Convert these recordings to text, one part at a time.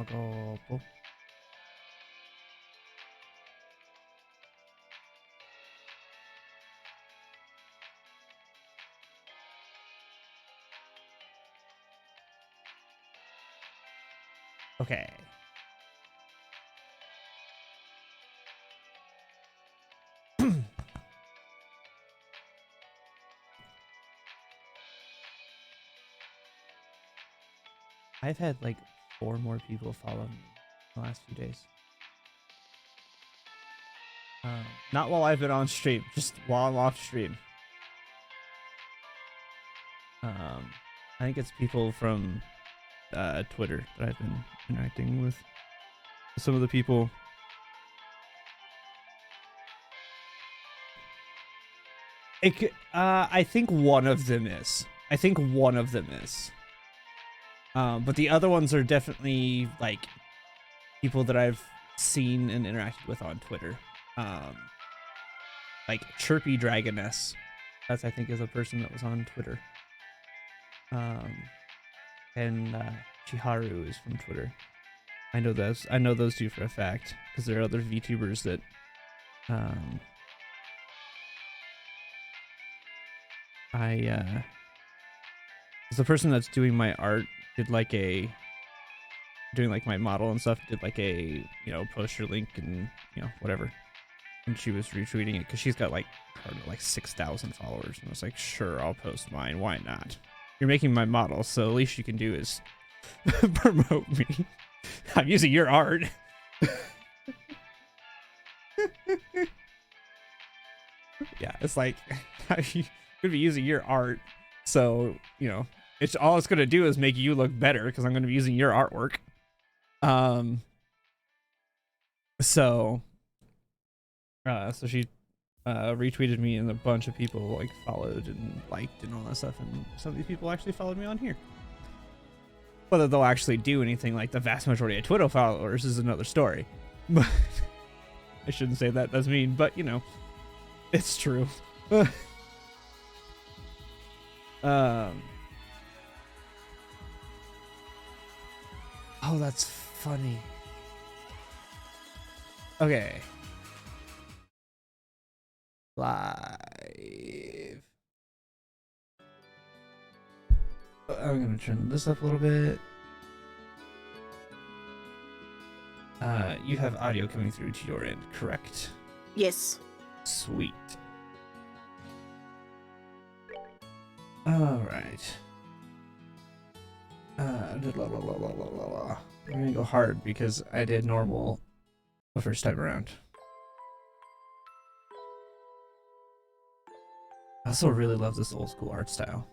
Magopo. Okay. I've had like 4 more people follow me in the last few days. Not while I've been on stream, just while I'm off stream. I think it's people from Twitter that I've been interacting with. Some of the people. I think one of them is. But the other ones are definitely like people that I've seen and interacted with on Twitter. Like Chirpy Dragoness. That's I think is a person that was on Twitter. And Chiharu is from Twitter. I know those two for a fact because there are other VTubers that the person that's doing my art did like doing like my model and stuff, did like a, you know, post your link and, you know, whatever. And she was retweeting it because she's got like, I don't know, like 6,000 followers. And I was like, sure, I'll post mine. Why not? You're making my model, so the least you can do is promote me. I'm using your art. Yeah, it's like, you could be using your art, so, you know, all it's gonna do is make you look better because I'm gonna be using your artwork. So she retweeted me, and a bunch of people like followed and liked and all that stuff, and some of these people actually followed me on here. Whether they'll actually do anything like the vast majority of Twitter followers is another story. But I shouldn't say that, that's mean, but you know, it's true. Oh, that's funny. Okay. Live. I'm gonna turn this up a little bit. You have audio coming through to your end, correct? Yes. Sweet. All right. I'm gonna go hard because I did normal the first time around. I also really love this old school art style.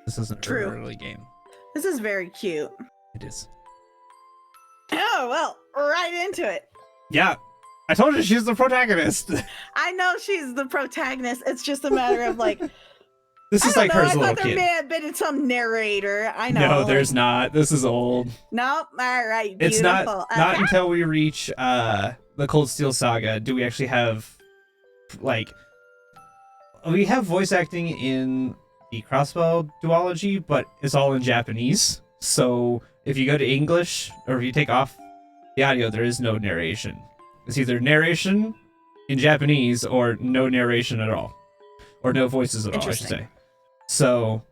This isn't a early game. This is very cute. It is. Oh, well, right into it. Yeah. I told you she's the protagonist. I know she's the protagonist. It's just a matter of like... This is like her as a little I thought there kid. may have been some narrator. I know. No, there's not. This is old. Nope. All right. It's beautiful. not until we reach the Cold Steel Saga do we actually have, like, we have voice acting in the Crossbow duology, but it's all in Japanese. So if you go to English, or if you take off the audio, there is no narration. It's either narration in Japanese or no narration at all. Or no voices at all, I should say. So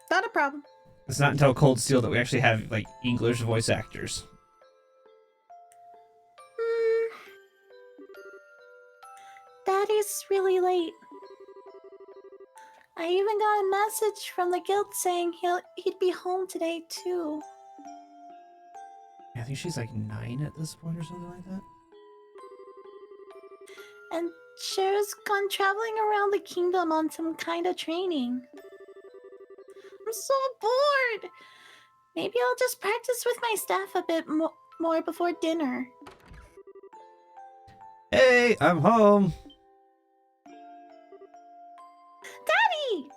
not a problem. It's not until Cold Steel that we actually have like English voice actors. Daddy's really late. I even got a message from the guild saying he'd be home today too. Yeah, I think she's like 9 at this point or something like that. And Cher's gone traveling around the kingdom on some kind of training. I'm so bored. Maybe I'll just practice with my staff a bit more before dinner. Hey, I'm home. Daddy!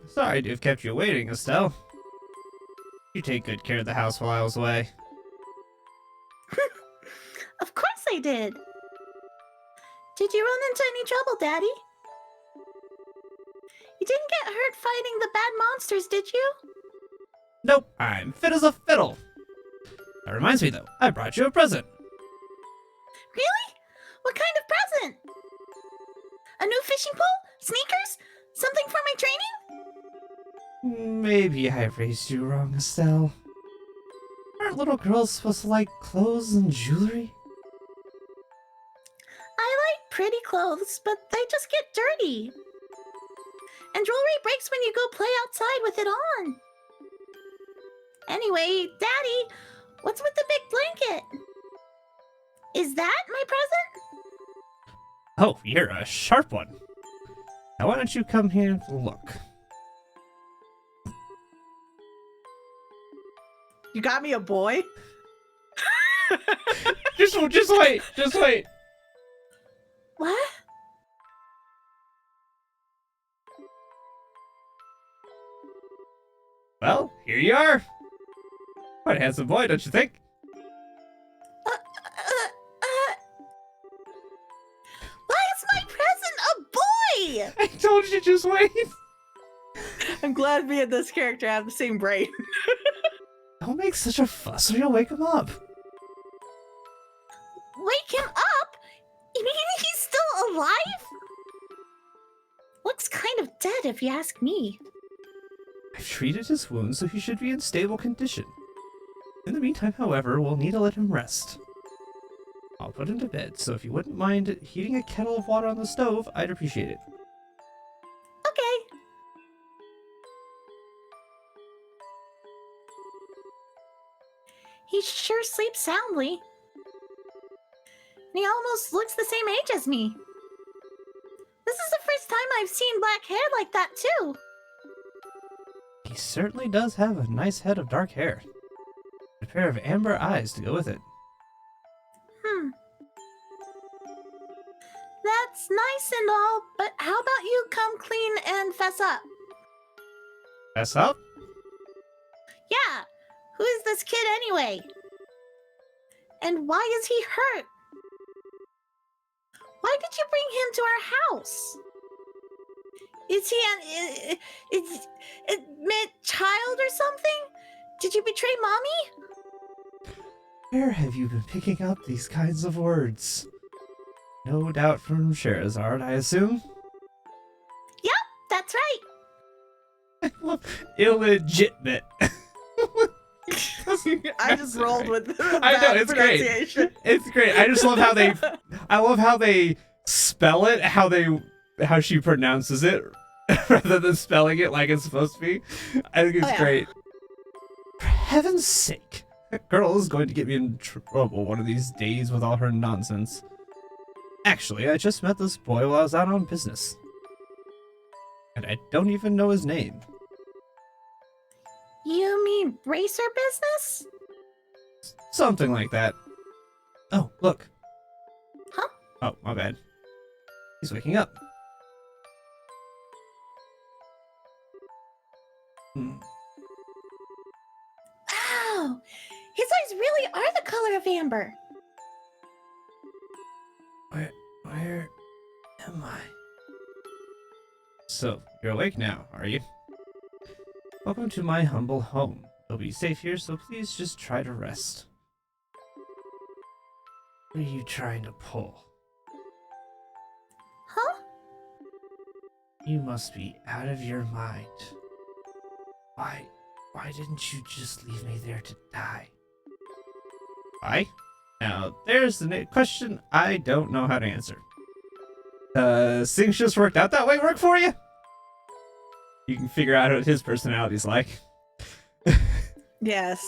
Sorry to have kept you waiting, Estelle. You take good care of the house while I was away. Of course I did. Did you run into any trouble, Daddy? You didn't get hurt fighting the bad monsters, did you? Nope, I'm fit as a fiddle. That reminds me, though, I brought you a present. Really? What kind of present? A new fishing pole? Sneakers? Something for my training? Maybe I raised you wrong, Estelle. Aren't little girls supposed to like clothes and jewelry? I like pretty clothes, but they just get dirty. And jewelry breaks when you go play outside with it on. Anyway, Daddy, what's with the big blanket? Is that my present? Oh, you're a sharp one. Now why don't you come here and look? You got me a boy? Just wait, just wait. What? Well, here you are. Quite a handsome boy, don't you think? Why is my present a boy? I told you, just wait. I'm glad me and this character have the same brain. Don't make such a fuss or you'll wake him up. Wake him up? You mean he's still alive? Looks kind of dead if you ask me. I've treated his wounds, so he should be in stable condition. In the meantime, however, we'll need to let him rest. I'll put him to bed, so if you wouldn't mind heating a kettle of water on the stove, I'd appreciate it. Okay. He sure sleeps soundly. And he almost looks the same age as me. This is the first time I've seen black hair like that, too. He certainly does have a nice head of dark hair. And a pair of amber eyes to go with it. That's nice and all, but how about you come clean and fess up? Fess up? Yeah, who is this kid anyway? And why is he hurt? Why did you bring him to our house? Is he an mid-child or something? Did you betray Mommy? Where have you been picking up these kinds of words? No doubt from Sherazard, I assume? Yep, that's right. I love illegitimate. I just rolled with the I know, bad it's great. pronunciation. It's great. I just love how they spell it, how she pronounces it, rather than spelling it like it's supposed to be. I think it's great. For heaven's sake, that girl is going to get me in trouble one of these days with all her nonsense. Actually, I just met this boy while I was out on business. And I don't even know his name. You mean bracer business? Something like that. Oh, look. Huh? Oh, my bad. He's waking up. Wow, his eyes really are the color of amber. Where am I? So, you're awake now, are you? Welcome to my humble home. You'll be safe here, so please just try to rest. What are you trying to pull? Huh? You must be out of your mind. Why didn't you just leave me there to die? Why? Now, there's the question I don't know how to answer. Things just worked out that way work for you? You can figure out what his personality's like. Yes.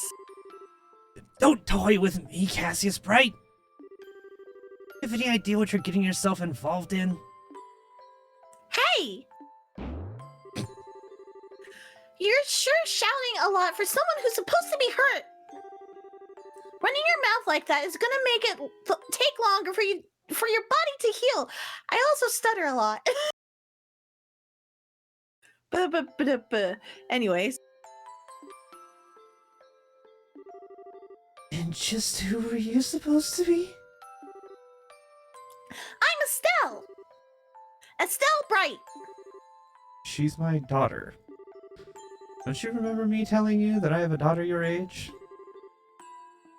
Don't toy with me, Cassius Bright. Have any idea what you're getting yourself involved in? Hey! You're sure shouting a lot for someone who's supposed to be hurt. Running your mouth like that is gonna make it take longer for your body to heal. I also stutter a lot. Anyways. And just who were you supposed to be? I'm Estelle. Estelle Bright. She's my daughter. Don't you remember me telling you that I have a daughter your age?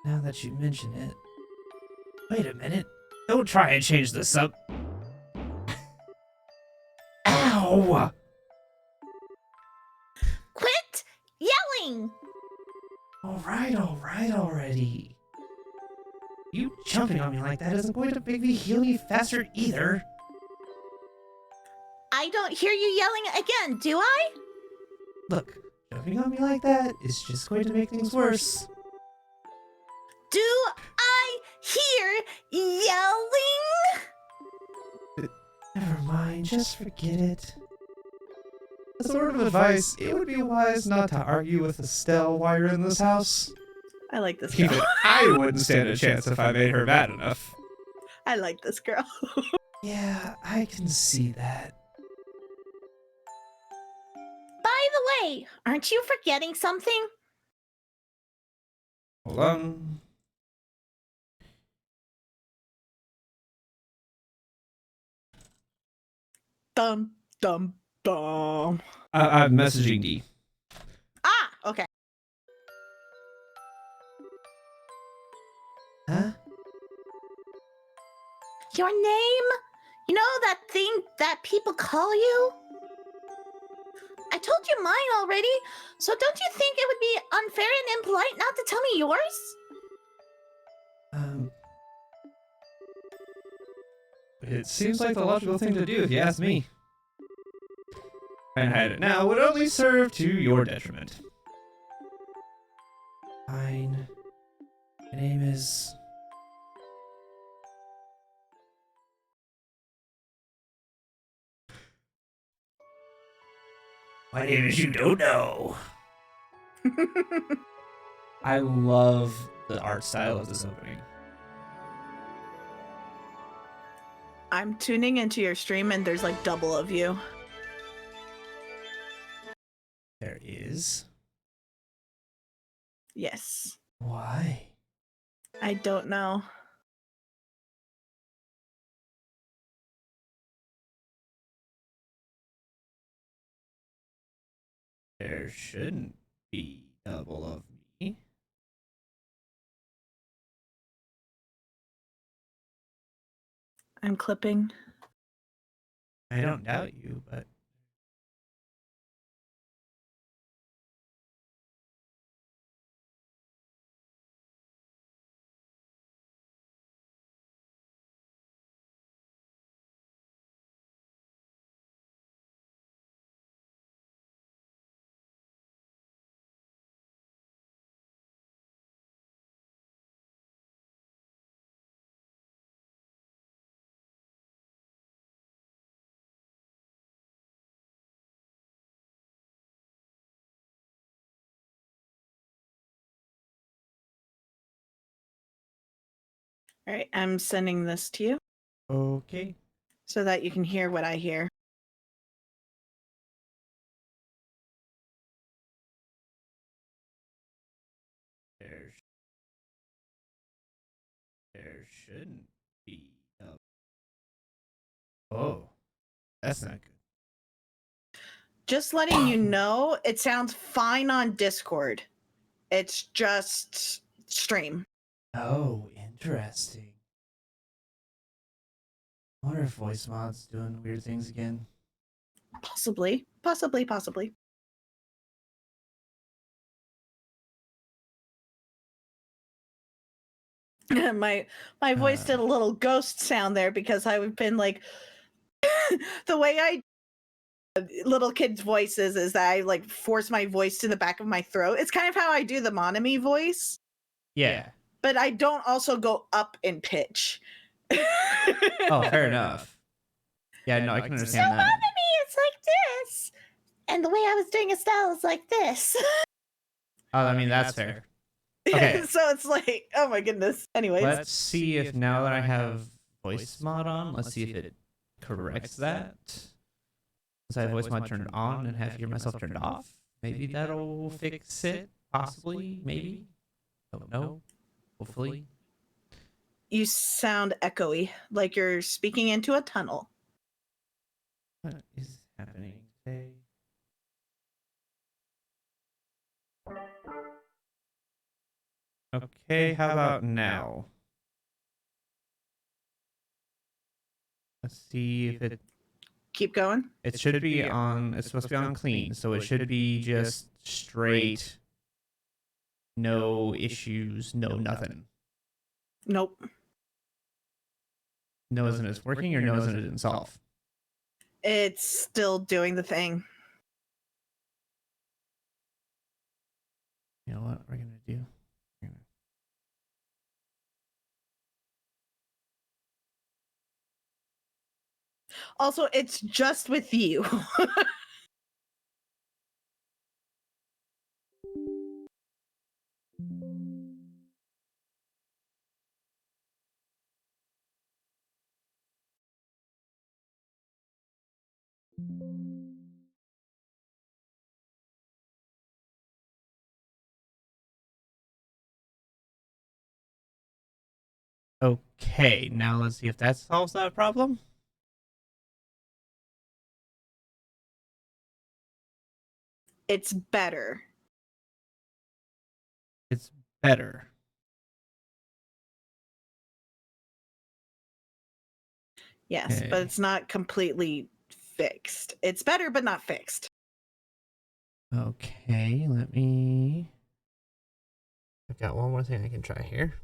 Now that you mention it. Wait a minute. Don't try and change this up. Ow! Quit yelling! Alright already. You jumping on me like that isn't going to make me heal you faster either. I don't hear you yelling again, do I? Look, jumping on me like that is just going to make things worse. Do I hear yelling? Never mind, just forget it. As a word of advice, it would be wise not to argue with Estelle while you're in this house. I like this Even girl. I wouldn't stand a chance if I made her mad enough. I like this girl. Yeah, I can see that. By the way, aren't you forgetting something? Hold on. Dum dum dum. I'm messaging D. Ah, okay. Huh? Your name? You know that thing that people call you? I told you mine already, so don't you think it would be unfair and impolite not to tell me yours? It seems like the logical thing to do if you ask me. And hide it now would only serve to your detriment. Fine. My name is... My name is You Don't Know. I love the art style of this opening. I'm tuning into your stream and there's like double of you. There is. Yes. Why? I don't know. There shouldn't be double of me. I'm clipping. I don't doubt you, but... All right, I'm sending this to you Okay. so that you can hear what I hear. There shouldn't be double. Oh, that's not good. Just letting you know, it sounds fine on Discord. It's just stream. Oh, interesting. I wonder if voice mod's doing weird things again. Possibly. Possibly. my voice did a little ghost sound there because I've been like the way I little kids' voices is that I like force my voice to the back of my throat. It's kind of how I do the Monami voice. Yeah. But I don't also go up in pitch. Oh, fair enough. Yeah, no, I can understand So that. Monami, it's like this. And the way I was doing Estelle is like this. Oh, I mean, that's fair. Okay. So it's like, oh my goodness. Anyways. Let's see if now that I have voice mod on, let's see if it corrects that. Since I have voice mod turned on and have hear myself turned off, maybe that'll fix it. Possibly, maybe. Don't know. Hopefully. You sound echoey, like you're speaking into a tunnel. What is happening today? Okay, how about now? Let's see if Keep going. it should be on. It's supposed to be on clean, so it should be just straight. No issues. No nothing. Nope. No, isn't it's working, or no, isn't it didn't solve? It's still doing the thing. You know what we're gonna do? Also, it's just with you. Okay, now let's see if that solves that problem. It's better. It's better. Yes, Okay. but it's not completely fixed. It's better, but not fixed. Okay, let me. I've got one more thing I can try here.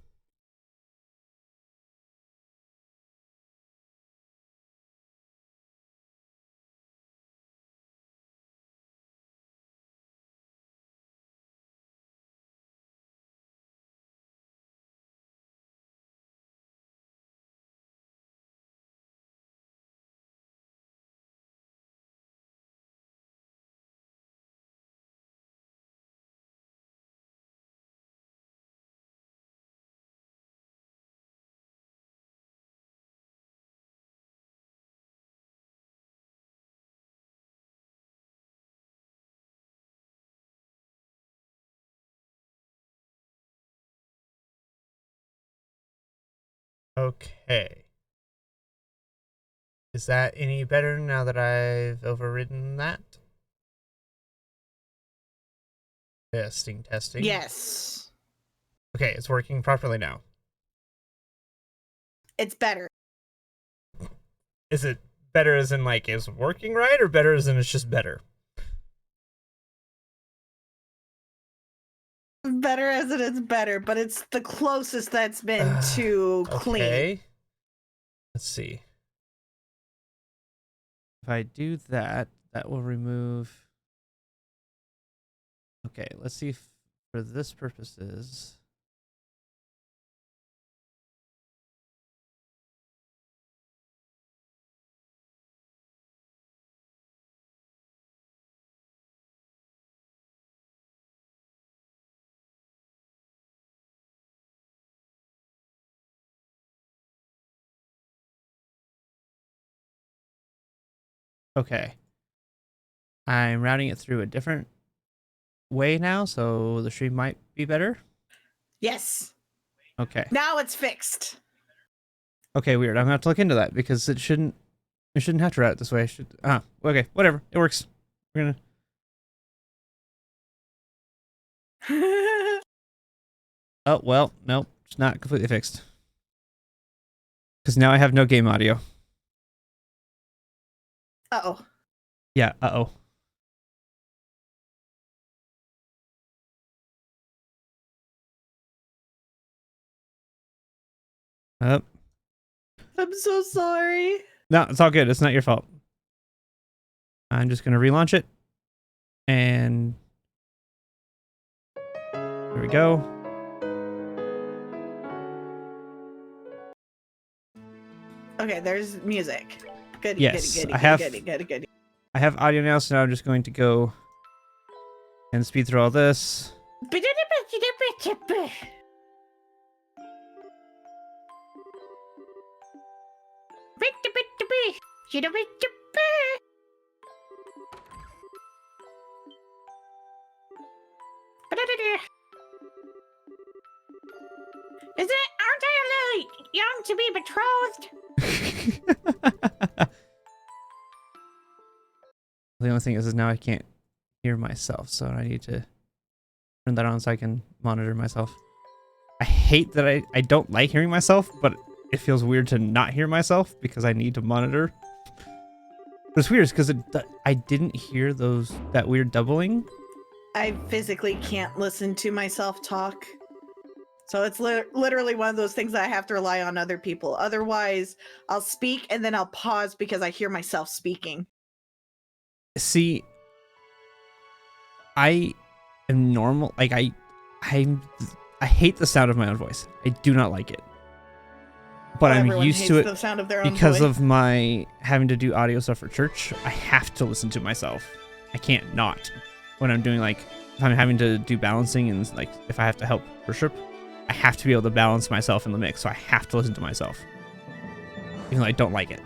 Okay. Is that any better now that I've overridden that? Testing. Yes. Okay, it's working properly now. It's better. Is it better as in like is working right, or better as in it's just better? Better as it is better, but it's the closest that's been to clean. Okay. Let's see. If I do that, that will remove. Okay, let's see if for this purposes. Okay. I'm routing it through a different way now, so the stream might be better. Yes. Okay. Now it's fixed. Okay, weird. I'm gonna have to look into that because it shouldn't have to route it this way. Okay, whatever. It works. We're gonna Oh well, nope, it's not completely fixed. Because now I have no game audio. Uh-oh. Yeah, uh-oh. I'm so sorry. No, it's all good. It's not your fault. I'm just gonna relaunch it. And there we go. Okay, there's music. Goody, Yes, goody, I have- goody, goody, goody. I have audio now, so now I'm just going to go and speed through all this. Is it? Aren't I a little young to be betrothed? The only thing is now I can't hear myself, so I need to turn that on so I can monitor myself. I hate that I don't like hearing myself, but it feels weird to not hear myself because I need to monitor. But it's weird because I didn't hear that weird doubling. I physically can't listen to myself talk. So it's literally one of those things that I have to rely on other people. Otherwise, I'll speak and then I'll pause because I hear myself speaking. See, I am normal. Like I hate the sound of my own voice. I do not like it. But I'm Everyone used hates to it the sound of their own because voice. of my having to do audio stuff for church. I have to listen to myself. I can't not. When I'm doing, like, if I'm having to do balancing and, like, if I have to help worship, I have to be able to balance myself in the mix, so I have to listen to myself. Even though I don't like it.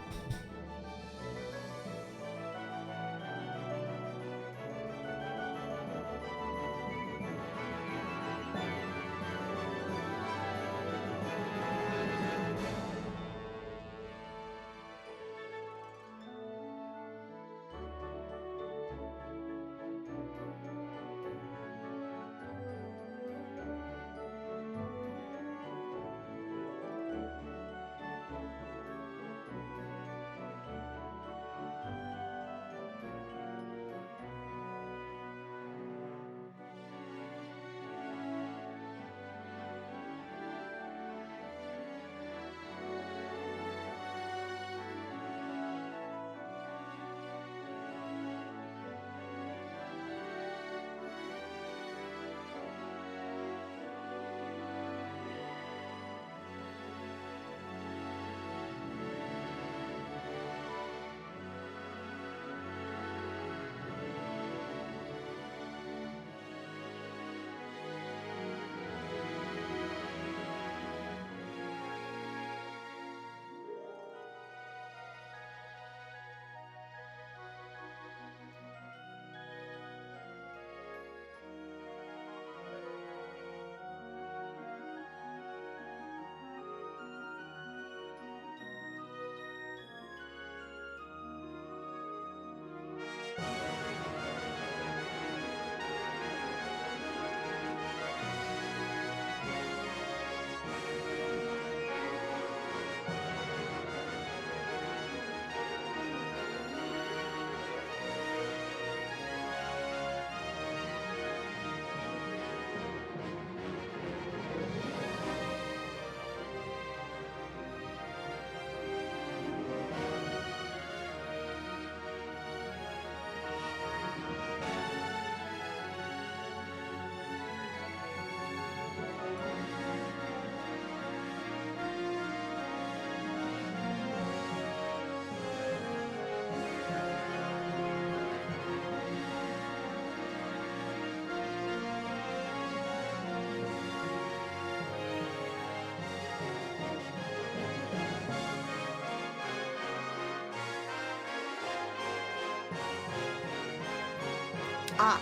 Ah,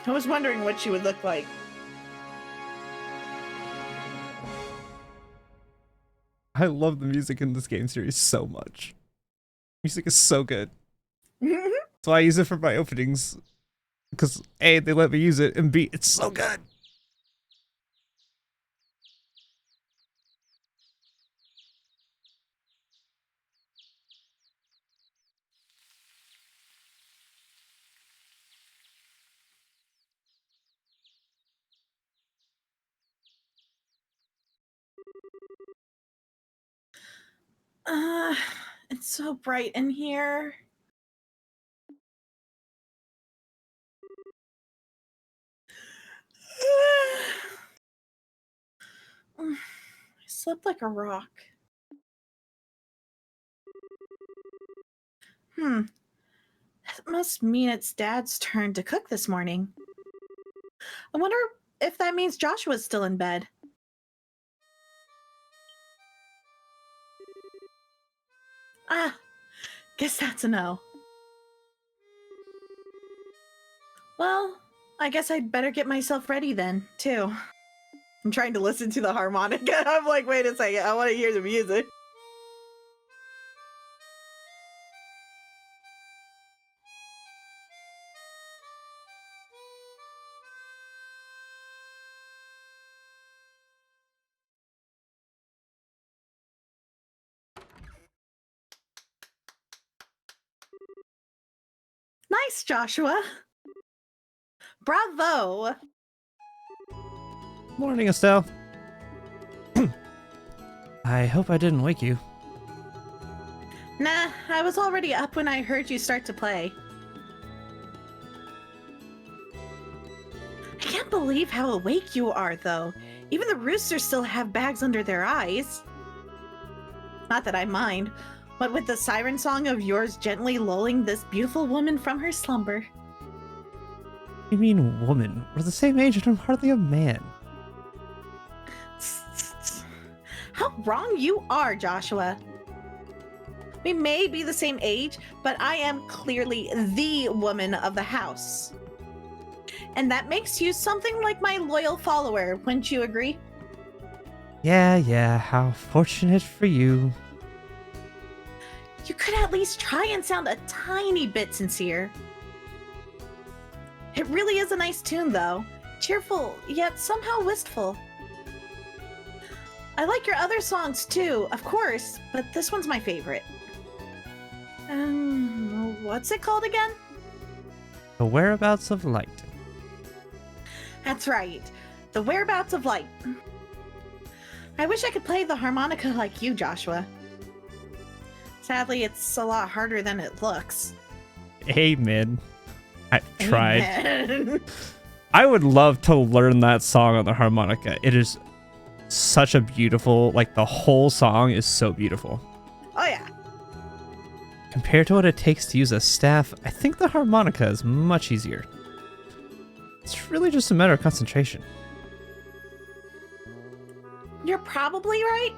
I was wondering what she would look like. I love the music in this game series so much. Music is so good. That's why I use it for my openings. Because A, they let me use it, and B, it's so good. Uh, it's so bright in here. I slept like a rock. That must mean it's Dad's turn to cook this morning. I wonder if that means Joshua's still in bed. Ah, guess that's a no. Well, I guess I'd better get myself ready then, too. I'm trying to listen to the harmonica. I'm like, wait a second, I want to hear the music. Nice, Joshua. Bravo. Morning, Estelle. I hope I didn't wake you. Nah, I was already up when I heard you start to play. I can't believe how awake you are, though. Even the roosters still have bags under their eyes. Not that I mind. What with the siren song of yours gently lulling this beautiful woman from her slumber. You mean woman? We're the same age and I'm hardly a man. How wrong you are, Joshua. We may be the same age, but I am clearly the woman of the house. And that makes you something like my loyal follower, wouldn't you agree? Yeah, how fortunate for you. You could at least try and sound a tiny bit sincere. It really is a nice tune, though. Cheerful, yet somehow wistful. I like your other songs too, of course, but this one's my favorite. What's it called again? The Whereabouts of Light. That's right. The Whereabouts of Light. I wish I could play the harmonica like you, Joshua. Sadly, it's a lot harder than it looks. Amen. I've tried. Amen. I would love to learn that song on the harmonica. It is such a beautiful, like the whole song is so beautiful. Oh yeah. Compared to what it takes to use a staff, I think the harmonica is much easier. It's really just a matter of concentration. You're probably right.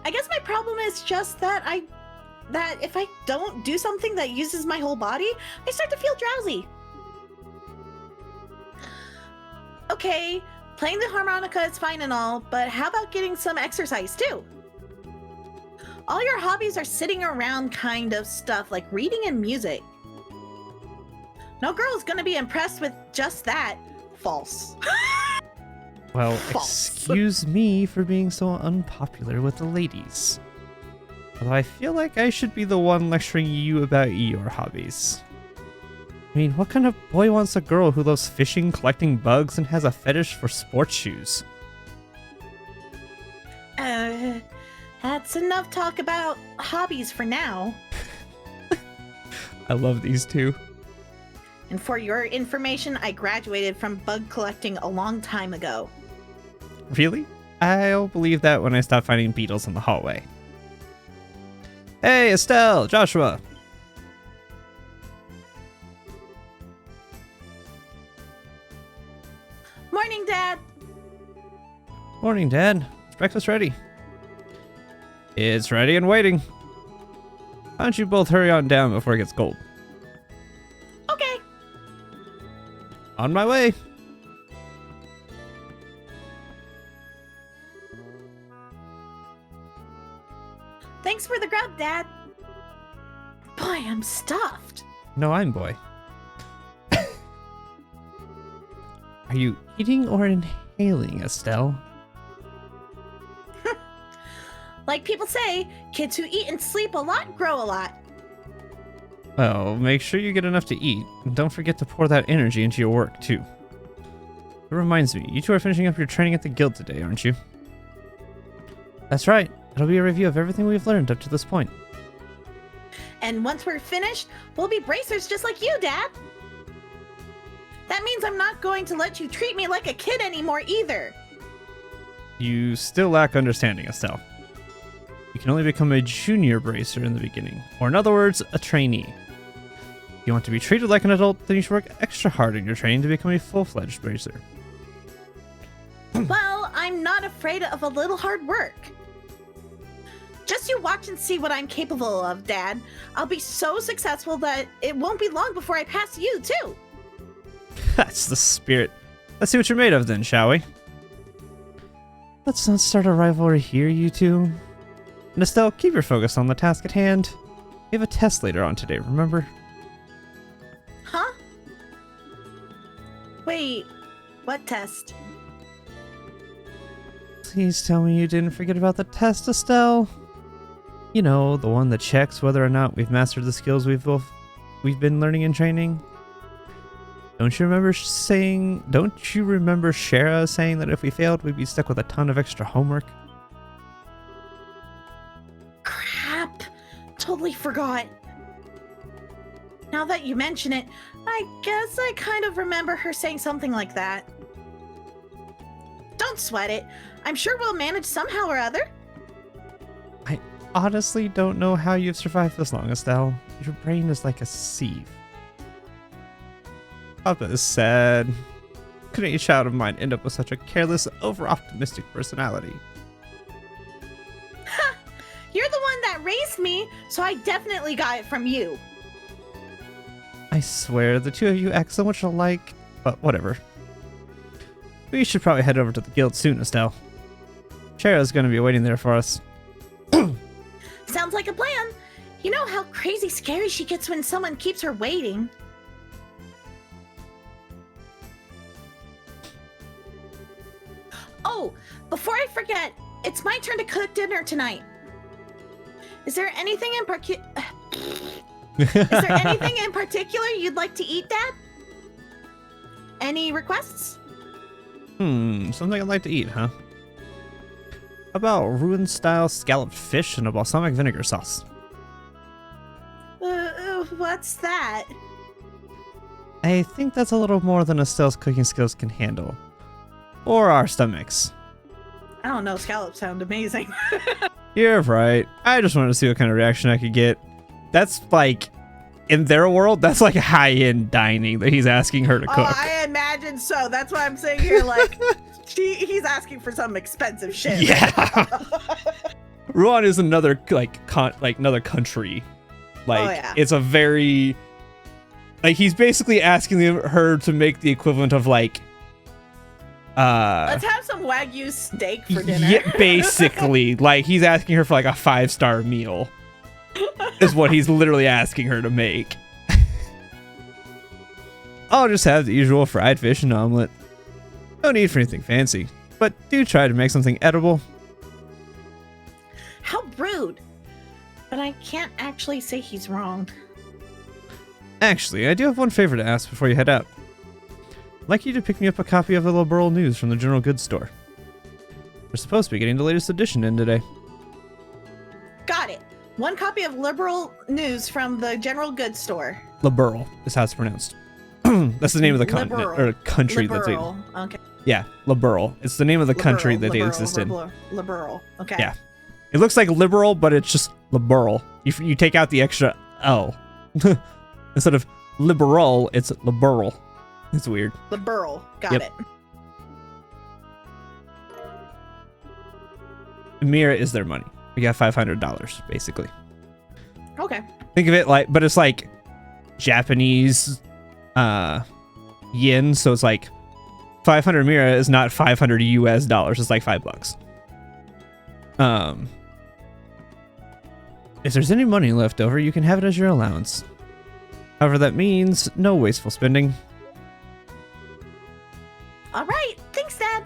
I guess my problem is just that if I don't do something that uses my whole body, I start to feel drowsy. Okay, playing the harmonica is fine and all, but how about getting some exercise too? All your hobbies are sitting around kind of stuff like reading and music. No girl's gonna be impressed with just that. False. Well, False. excuse me for being so unpopular with the ladies. Although I feel like I should be the one lecturing you about your hobbies. I mean, what kind of boy wants a girl who loves fishing, collecting bugs, and has a fetish for sports shoes? That's enough talk about hobbies for now. I love these two. And for your information, I graduated from bug collecting a long time ago. Really? I'll believe that when I stop finding beetles in the hallway. Hey, Estelle, Joshua. Morning, Dad. Morning, Dad. Is breakfast ready? It's ready and waiting. Why don't you both hurry on down before it gets cold? Okay. On my way. Thanks for the grub, Dad. Boy, I'm stuffed. No, I'm boy. Are you eating or inhaling, Estelle? Like people say, kids who eat and sleep a lot grow a lot. Well, make sure you get enough to eat, and don't forget to pour that energy into your work, too. It reminds me, you two are finishing up your training at the guild today, aren't you? That's right. It'll be a review of everything we've learned up to this point. And once we're finished, we'll be bracers just like you, Dad. That means I'm not going to let you treat me like a kid anymore either. You still lack understanding, Estelle. You can only become a junior bracer in the beginning, or in other words, a trainee. If you want to be treated like an adult, then you should work extra hard in your training to become a full-fledged bracer. Well, I'm not afraid of a little hard work. Just you watch and see what I'm capable of, Dad. I'll be so successful that it won't be long before I pass you, too. That's the spirit. Let's see what you're made of then, shall we? Let's not start a rivalry here, you two. And Estelle, keep your focus on the task at hand. We have a test later on today, remember? Huh? Wait, what test? Please tell me you didn't forget about the test, Estelle. You know, the one that checks whether or not we've mastered the skills we've been learning and training. Don't you remember Shara saying that if we failed, we'd be stuck with a ton of extra homework? Crap. Totally forgot. Now that you mention it, I guess I kind of remember her saying something like that. Don't sweat it. I'm sure we'll manage somehow or other. I honestly don't know how you've survived this long, Estelle. Your brain is like a sieve. Papa is sad. Couldn't a child of mine end up with such a careless, over-optimistic personality? Ha! You're the one that raised me, so I definitely got it from you. I swear, the two of you act so much alike, but whatever. We should probably head over to the guild soon, Estelle. Shara's gonna be waiting there for us. Sounds like a plan. You know how crazy scary she gets when someone keeps her waiting. Oh, before I forget, it's my turn to cook dinner tonight. Is there anything in particular you'd like to eat, Dad? Any requests? Something I'd like to eat, huh? How about ruin-style scalloped fish and a balsamic vinegar sauce? What's that? I think that's a little more than Estelle's cooking skills can handle. Or our stomachs. I don't know, scallops sound amazing. You're right. I just wanted to see what kind of reaction I could get. That's like, in their world, that's like high-end dining that he's asking her to cook. Oh, I imagine so. That's why I'm saying here, like, he's asking for some expensive shit. Yeah. Ruan is another another country. Like, oh, yeah. It's a very, like, he's basically asking her to make the equivalent of like, let's have some Wagyu steak for dinner. Yeah, basically, like he's asking her for like a 5-star meal. Is what he's literally asking her to make. I'll just have the usual fried fish and omelet. No need for anything fancy, but do try to make something edible. How rude. But I can't actually say he's wrong. Actually, I do have one favor to ask before you head out. I'd like you to pick me up a copy of the Liberal News from the General Goods Store. We're supposed to be getting the latest edition in today. Got it. One copy of Liberal News from the General Goods Store. Liberal is how it's pronounced. That's the name of the continent or country Liberal. that they. Okay. Yeah, Liberal. It's the name of the country that they Liberal, exist in. Liberal. Okay. Yeah. It looks like liberal, but it's just liberal. You take out the extra L. Instead of liberal, it's liberal. It's weird. Liberal. Got Yep. it. Mira is their money. We got $500, basically. Okay. Think of it like, but it's like Japanese yen, so it's like 500 Mira is not 500 US dollars. It's like $5. If there's any money left over, you can have it as your allowance. However, that means no wasteful spending. All right. Thanks, Dad.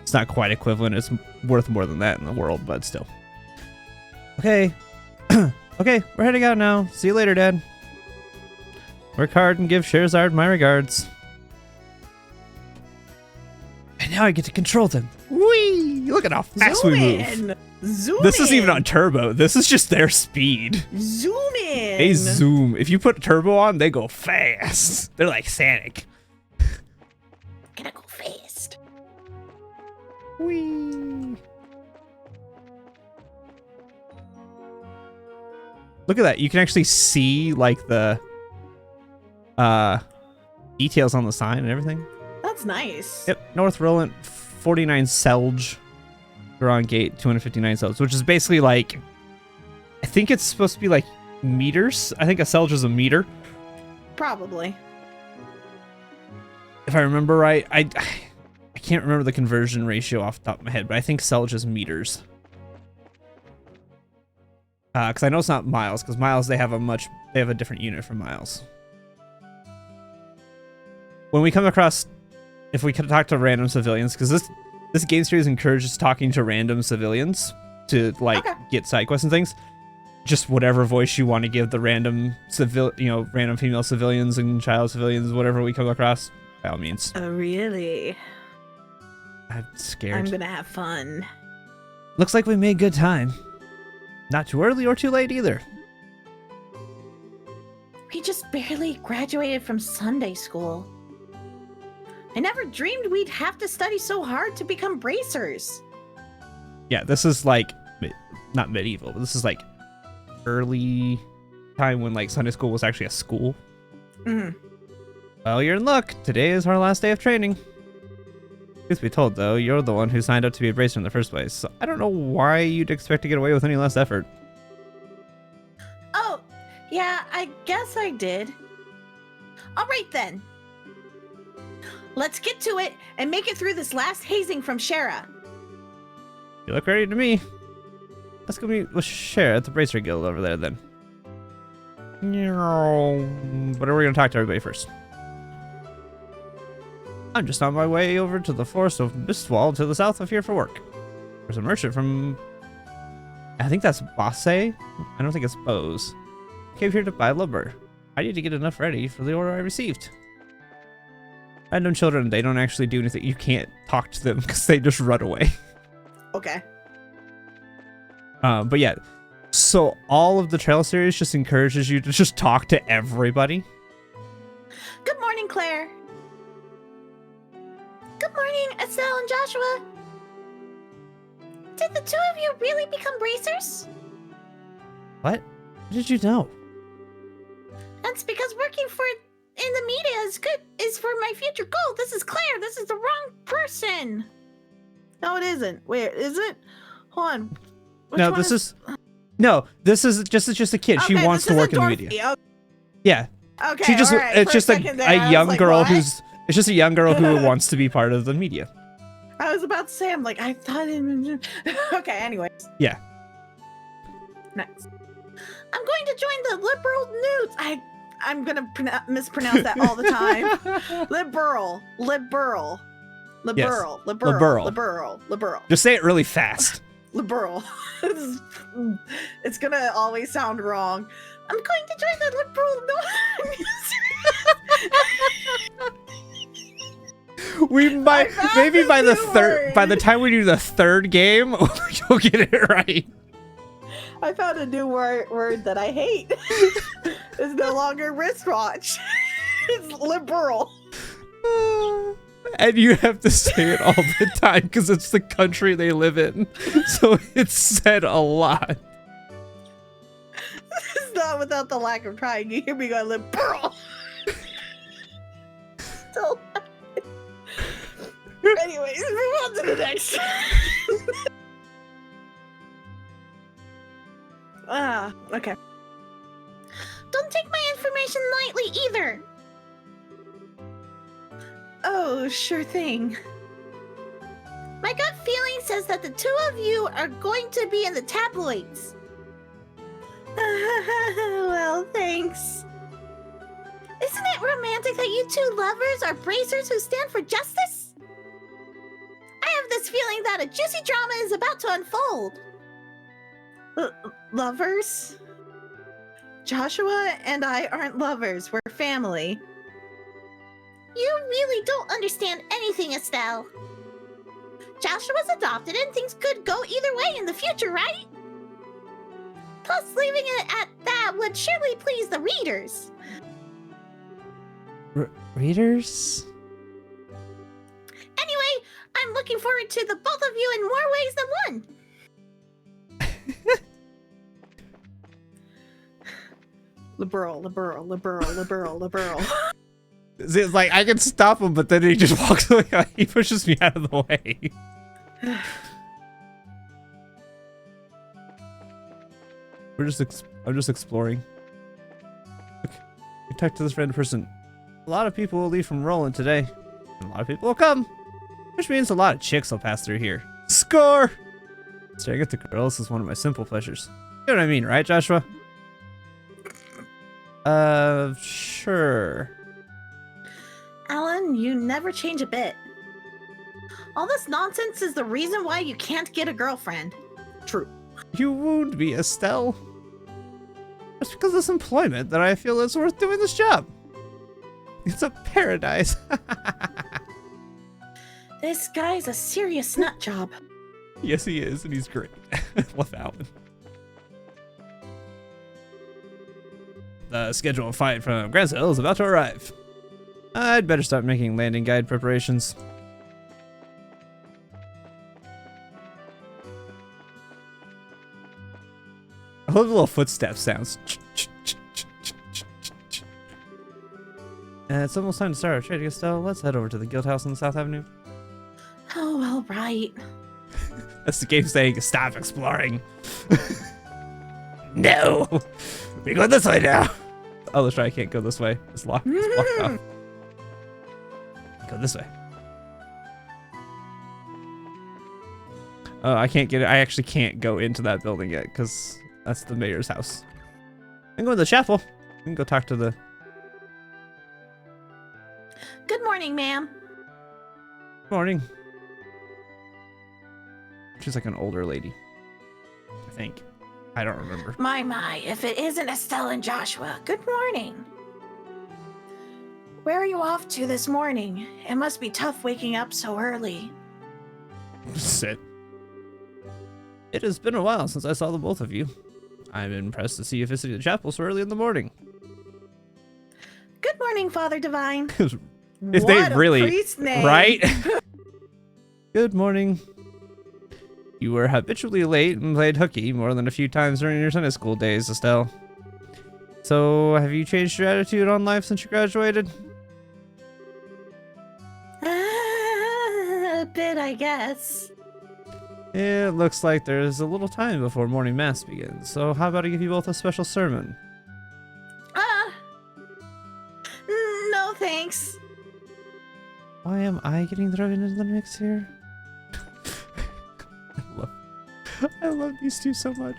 It's not quite equivalent. It's worth more than that in the world, but still. Okay. Okay, we're heading out now. See you later, Dad. Work hard and give Sherazard my regards. And now I get to control them. Whee! Look at how fast we move. Zoom This in. isn't even on turbo. This is just their speed. Zoom in. They zoom. If you put turbo on, they go fast. They're like Sonic. Gonna go fast. Whee! Look at that. You can actually see like the details on the sign and everything. That's nice. Yep. North Rollant 49 Selge. Duran Gate 259 Selge, which is basically like, I think it's supposed to be like meters. I think a Selge is a meter. Probably. If I remember right, I can't remember the conversion ratio off the top of my head, but I think Selge is meters. Because I know it's not miles, because miles they have a different unit from miles. When we come across, if we can talk to random civilians, because this game series encourages talking to random civilians to like get side quests and things. just whatever voice you want to give the random random female civilians and child civilians, whatever we come across, by all means. Oh, really? I'm scared. I'm gonna have fun. Looks like we made good time. Not too early or too late either. We just barely graduated from Sunday school. I never dreamed we'd have to study so hard to become bracers. Yeah, this is like, not medieval, but this is like early time when like Sunday school was actually a school. Mm. Well, you're in luck. Today is our last day of training. Truth be told, though, you're the one who signed up to be a bracer in the first place, so I don't know why you'd expect to get away with any less effort. Oh, yeah, I guess I did. All right, then. Let's get to it and make it through this last hazing from Shara. You look ready to me. Let's go meet with Shara at the Bracer Guild over there, then. But we're going to talk to everybody first. I'm just on my way over to the forest of Mistwall to the south of here for work. There's a merchant from... I think that's Basse. I don't think it's Bose. Came here to buy lumber. I need to get enough ready for the order I received. I know children, they don't actually do anything. You can't talk to them because they just run away. Okay. But yeah, so all of the trail series just encourages you to just talk to everybody. Good morning, Claire. Good morning, Estelle and Joshua. Did the two of you really become bracers? What? How did you know? That's because working for in the media is for my future goal. This is Claire. This is the wrong person. No, it isn't. Wait, is it? Hold on. Which No, one this is just a kid. She Okay, wants this to work in isn't the media. Dorothy. Yeah. Okay. She just all right. it's For just second there, I a was young like, girl what? it's just a young girl who wants to be part of the media. I was about to say, I'm like, I thought it... Okay, anyways. Yeah. Nice. I'm going to join the liberal Newts. I'm gonna mispronounce that all the time. Liberal. Just say it really fast. Liberal. It's gonna always sound wrong. I'm going to join the liberal We might maybe by the time we do the third game, you'll get it right. I found a new word that I hate. It's no longer wristwatch. It's liberal. And you have to say it all the time because it's the country they live in. So it's said a lot. It's not without the lack of trying. You hear me go liberal. Still. Anyways, move on to the next. Okay. Don't take my information lightly either. Oh, sure thing. My gut feeling says that the two of you are going to be in the tabloids. Well, thanks. Isn't it romantic that you two lovers are bracers who stand for justice? I have this feeling that a juicy drama is about to unfold. Lovers? Joshua and I aren't lovers. We're family. You really don't understand anything, Estelle. Joshua's adopted and things could go either way in the future, right? Plus, leaving it at that would surely please the readers. Readers? Anyway, I'm looking forward to the both of you in more ways than one. Liberal. It's like I can stop him, but then he just walks away. He pushes me out of the way. I'm just exploring. Look, we talked to this random person. A lot of people will leave from Roland today. And a lot of people will come. Which means a lot of chicks will pass through here. Score! Staring at the girls is one of my simple pleasures. You know what I mean, right, Joshua? Sure. Alan, you never change a bit. All this nonsense is the reason why you can't get a girlfriend. True. You wound me, Estelle. It's because of this employment that I feel it's worth doing this job. It's a paradise. This guy's a serious nut job. Yes, he is, and he's great. Love that one. The scheduled flight from Gransville is about to arrive. I'd better start making landing guide preparations. I love the little footstep sounds. It's almost time to start our trading, Estelle. Let's head over to the guild house on South Avenue. Oh, well, right. That's the game saying, stop exploring. No! We go this way now! Oh, let's try. I can't go this way. It's locked. It's blocked off. Go this way. Oh, I can't get it. I actually can't go into that building yet because that's the mayor's house. I can go to the chapel. I can go talk to the... Good morning, ma'am. Morning. She's like an older lady. I think. I don't remember. My, if it isn't Estelle and Joshua, good morning. Where are you off to this morning? It must be tough waking up so early. Sit. It has been a while since I saw the both of you. I'm impressed to see you visiting the chapel so early in the morning. Good morning, Father Divine. If What they a really, priest name. right? Good morning. You were habitually late and played hooky more than a few times during your Sunday school days, Estelle. So, have you changed your attitude on life since you graduated? A bit, I guess. It looks like there's a little time before morning mass begins, so how about I give you both a special sermon? No thanks. Why am I getting thrown into the mix here? I love these two so much.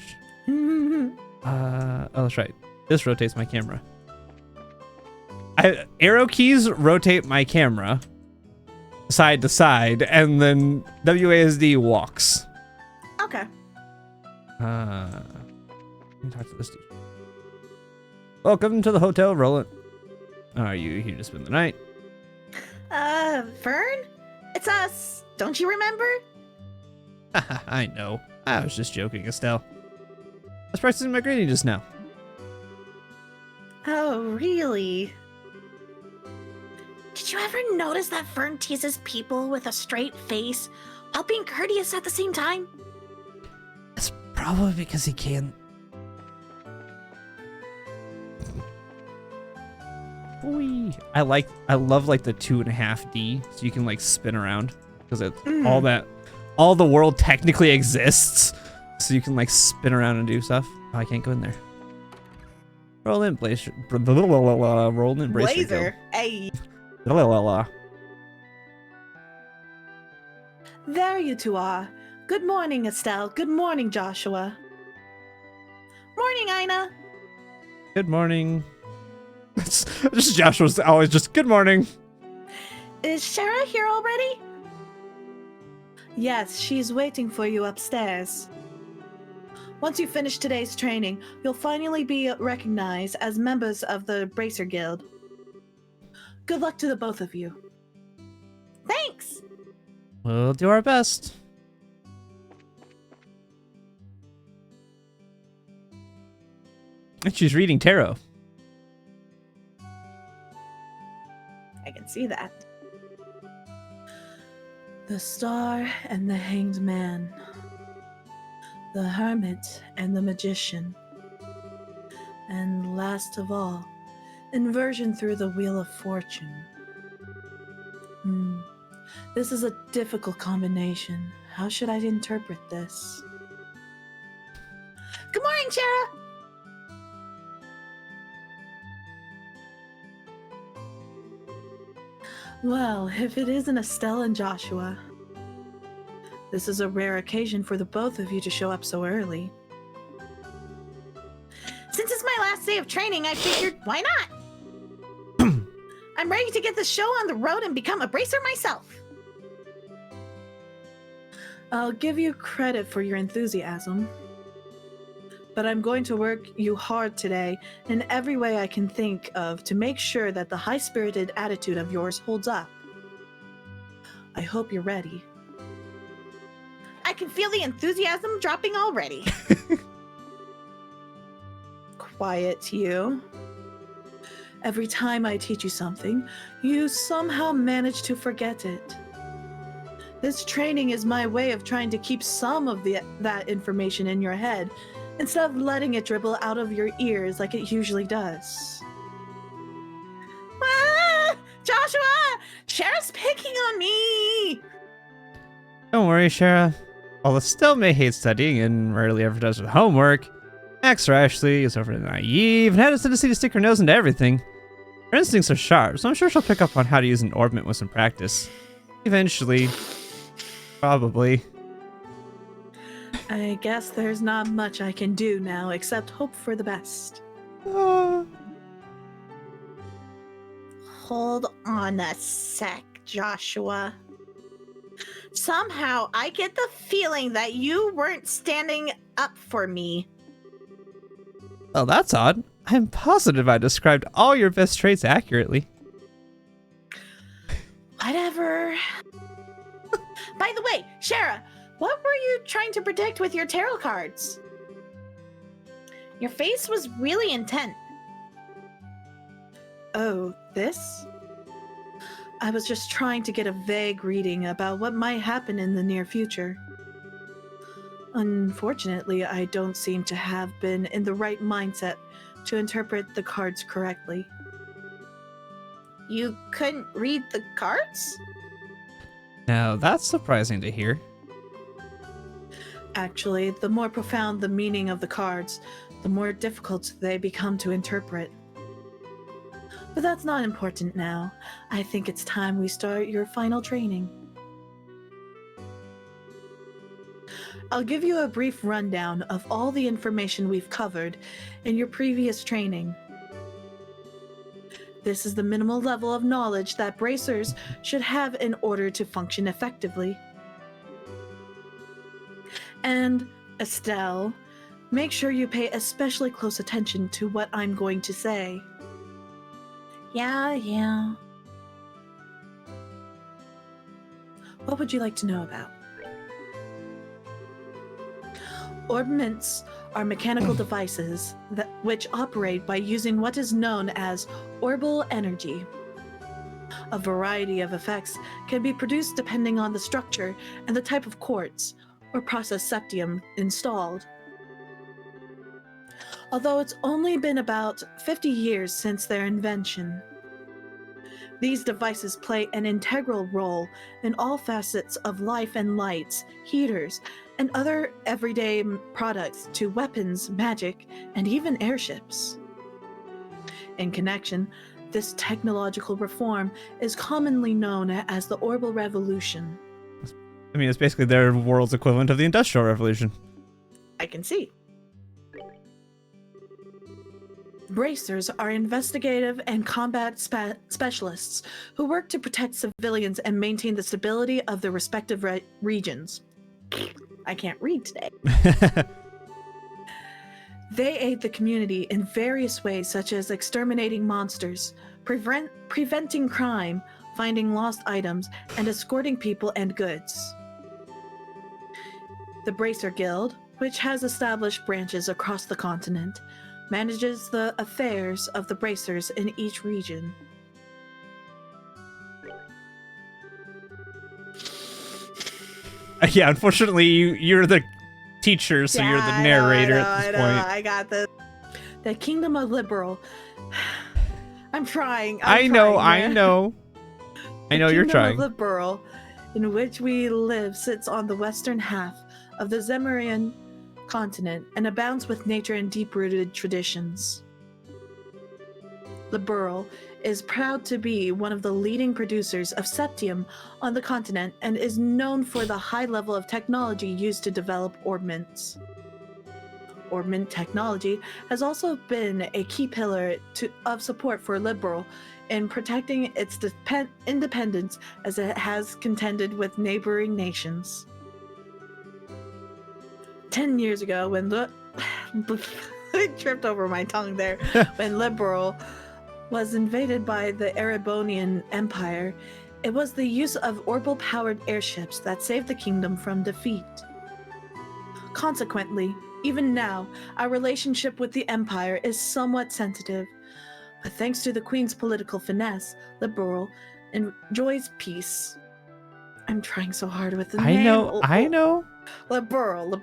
Oh, that's right. This rotates my camera. Arrow keys rotate my camera side to side, and then WASD walks. Okay. Let me talk to this dude. Welcome to the Hotel Roland. Are you here to spend the night? Fern? It's us. Don't you remember? I know. I was just joking, Estelle. I was practicing my greeting just now. Oh, really? Did you ever notice that Fern teases people with a straight face while being courteous at the same time? It's probably because he can't. Boy. I love like the 2.5D, so you can like spin around because it's all the world technically exists, so you can like spin around and do stuff. Oh, I can't go in there. Roll in, Blazer. Roll in, Blazer. Hey. There you two are. Good morning, Estelle. Good morning, Joshua. Morning, Ina. Good morning. Just Joshua's always just good morning. Is Shara here already? Yes, she's waiting for you upstairs. Once you finish today's training, you'll finally be recognized as members of the Bracer Guild. Good luck to the both of you. Thanks! We'll do our best. And she's reading tarot. I can see that. The Star and the Hanged Man. The Hermit and the Magician. And last of all, inversion through the Wheel of Fortune. This is a difficult combination. How should I interpret this? Good morning, Shara! Well, if it isn't Estelle and Joshua. This is a rare occasion for the both of you to show up so early. Since it's my last day of training, I figured, why not? I'm ready to get the show on the road and become a bracer myself. I'll give you credit for your enthusiasm. but I'm going to work you hard today in every way I can think of to make sure that the high-spirited attitude of yours holds up. I hope you're ready. I can feel the enthusiasm dropping already. Quiet, you. Every time I teach you something, you somehow manage to forget it. This training is my way of trying to keep some of that information in your head instead of letting it dribble out of your ears like it usually does. Ah, Joshua! Shara's picking on me! Don't worry, Shara. While Estelle may hate studying and rarely ever does her homework, Max or Ashley is overly naive and had a tendency to stick her nose into everything. Her instincts are sharp, so I'm sure she'll pick up on how to use an orbment with some practice. Eventually. Probably. I guess there's not much I can do now except hope for the best. Hold on a sec, Joshua. Somehow, I get the feeling that you weren't standing up for me. Well, that's odd. I'm positive I described all your best traits accurately. Whatever. By the way, Shara, what were you trying to predict with your tarot cards? Your face was really intent. Oh, this? I was just trying to get a vague reading about what might happen in the near future. Unfortunately, I don't seem to have been in the right mindset to interpret the cards correctly. You couldn't read the cards? Now, that's surprising to hear. Actually, the more profound the meaning of the cards, the more difficult they become to interpret. But that's not important now. I think it's time we start your final training. I'll give you a brief rundown of all the information we've covered in your previous training. This is the minimal level of knowledge that bracers should have in order to function effectively. And, Estelle, make sure you pay especially close attention to what I'm going to say. Yeah. What would you like to know about? Orbments are mechanical devices which operate by using what is known as orbital energy. A variety of effects can be produced depending on the structure and the type of quartz or process septium installed. Although it's only been about 50 years since their invention, these devices play an integral role in all facets of life, and lights, heaters, and other everyday products to weapons, magic, and even airships. In connection, this technological reform is commonly known as the Orbital Revolution. I mean, it's basically their world's equivalent of the Industrial Revolution. I can see. Bracers are investigative and combat specialists who work to protect civilians and maintain the stability of their respective regions. I can't read today. They aid the community in various ways, such as exterminating monsters, preventing crime, finding lost items, and escorting people and goods. The Bracer Guild, which has established branches across the continent, manages the affairs of the bracers in each region. Yeah, unfortunately, you're the teacher, so you're the narrator at this point. I got this. The Kingdom of Liberal. I'm trying. I know. The You're trying. Kingdom of Liberal, in which we live, sits on the western half of the Zemurian continent and abounds with nature and deep-rooted traditions. Liberal is proud to be one of the leading producers of septium on the continent and is known for the high level of technology used to develop orbments. Orbment technology has also been a key pillar of support for Liberal in protecting its independence as it has contended with neighboring nations. 10 years ago, when I tripped over my tongue there. When Liberal was invaded by the Erebonian Empire, it was the use of orbital-powered airships that saved the kingdom from defeat. Consequently, even now, our relationship with the Empire is somewhat sensitive. But thanks to the Queen's political finesse, Liberal enjoys peace. I'm trying so hard with the name. I know. Liberal.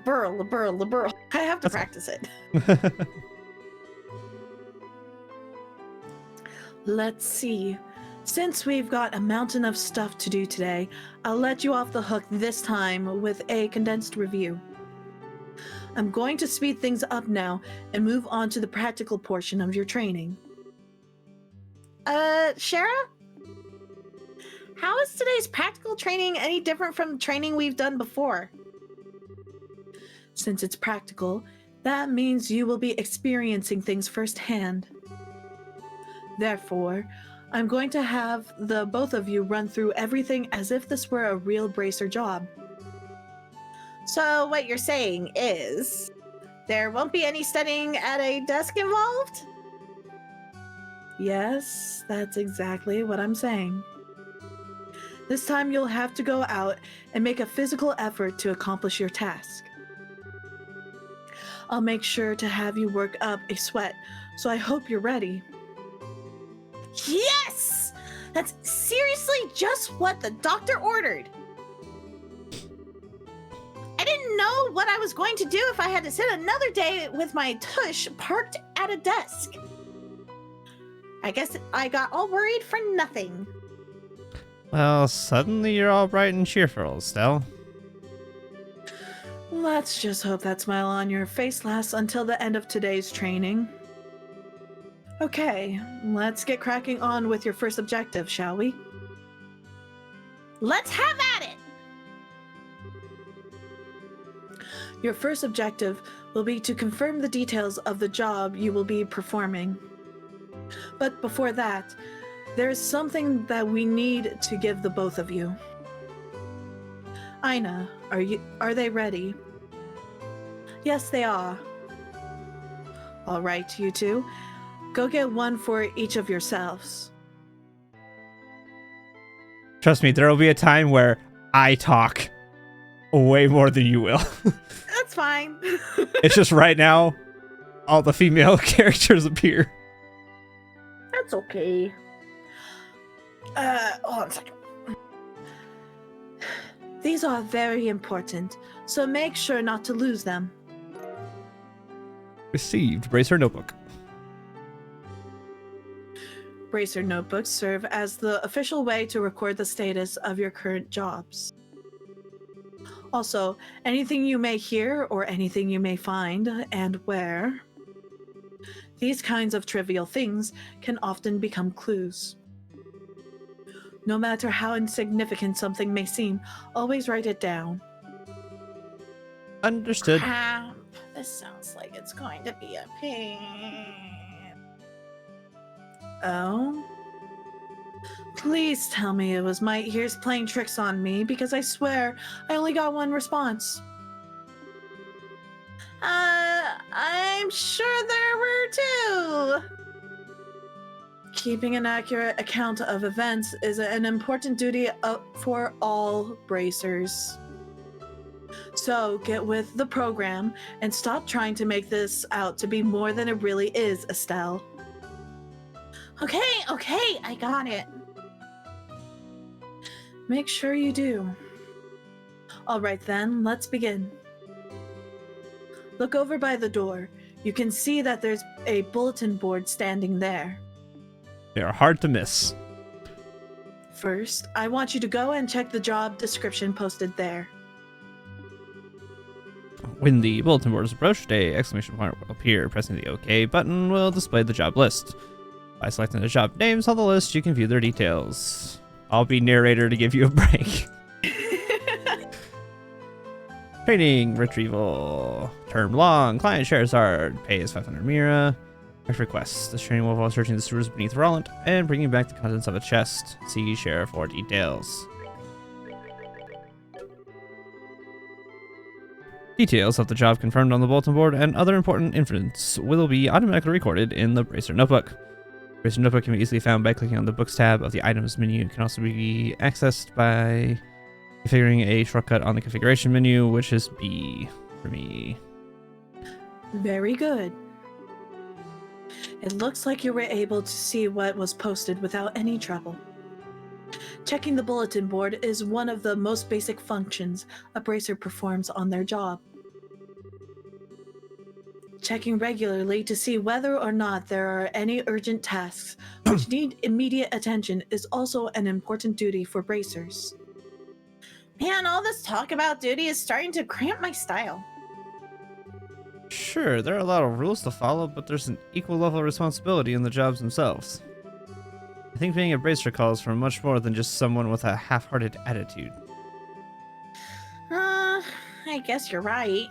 I have to practice it. Let's see. Since we've got a mountain of stuff to do today, I'll let you off the hook this time with a condensed review. I'm going to speed things up now and move on to the practical portion of your training. Shara? How is today's practical training any different from the training we've done before? Since it's practical, that means you will be experiencing things firsthand. Therefore, I'm going to have the both of you run through everything as if this were a real bracer job. So what you're saying is, there won't be any studying at a desk involved? Yes, that's exactly what I'm saying. This time you'll have to go out and make a physical effort to accomplish your task. I'll make sure to have you work up a sweat, so I hope you're ready. Yes! That's seriously just what the doctor ordered. I didn't know what I was going to do if I had to sit another day with my tush parked at a desk. I guess I got all worried for nothing. Well, suddenly you're all bright and cheerful, Estelle. Let's just hope that smile on your face lasts until the end of today's training. Okay, let's get cracking on with your first objective, shall we? Let's have at it! Your first objective will be to confirm the details of the job you will be performing. But before that, there is something that we need to give the both of you. Aina, are they ready? Yes, they are. All right, you two. Go get one for each of yourselves. Trust me, there will be a time where I talk way more than you will. That's fine. It's just right now, all the female characters appear. That's okay. Hold on a second. These are very important, so make sure not to lose them. Received. Bracer notebook. Bracer notebooks serve as the official way to record the status of your current jobs. Also, anything you may hear or anything you may find and where. These kinds of trivial things can often become clues. No matter how insignificant something may seem, always write it down. Understood. Crap. This sounds like it's going to be a pain. Oh? Please tell me it was my ears playing tricks on me, because I swear I only got one response. I'm sure there were two. Keeping an accurate account of events is an important duty for all bracers. So get with the program and stop trying to make this out to be more than it really is, Estelle. Okay, I got it. Make sure you do. All right then, let's begin. Look over by the door. You can see that there's a bulletin board standing there. They are hard to miss. First, I want you to go and check the job description posted there. When the bulletin board is approached, a exclamation point will appear. Pressing the OK button will display the job list. By selecting the job names on the list, you can view their details. I'll be narrator to give you a break. Training retrieval. Term long. Client Charizard. Pay is 500 Mira. Next request. This training will involve searching the sewers beneath Roland and bringing back the contents of a chest. See Sheriff for details. Details of the job confirmed on the bulletin board and other important inference will be automatically recorded in the Bracer Notebook. Bracer Notebook can be easily found by clicking on the Books tab of the Items menu. It can also be accessed by configuring a shortcut on the Configuration menu, which is B for me. Very good. It looks like you were able to see what was posted without any trouble. Checking the bulletin board is one of the most basic functions a bracer performs on their job. Checking regularly to see whether or not there are any urgent tasks which need immediate attention is also an important duty for bracers. Man, all this talk about duty is starting to cramp my style. Sure, there are a lot of rules to follow, but there's an equal level of responsibility in the jobs themselves. I think being a bracer calls for much more than just someone with a half-hearted attitude. I guess you're right.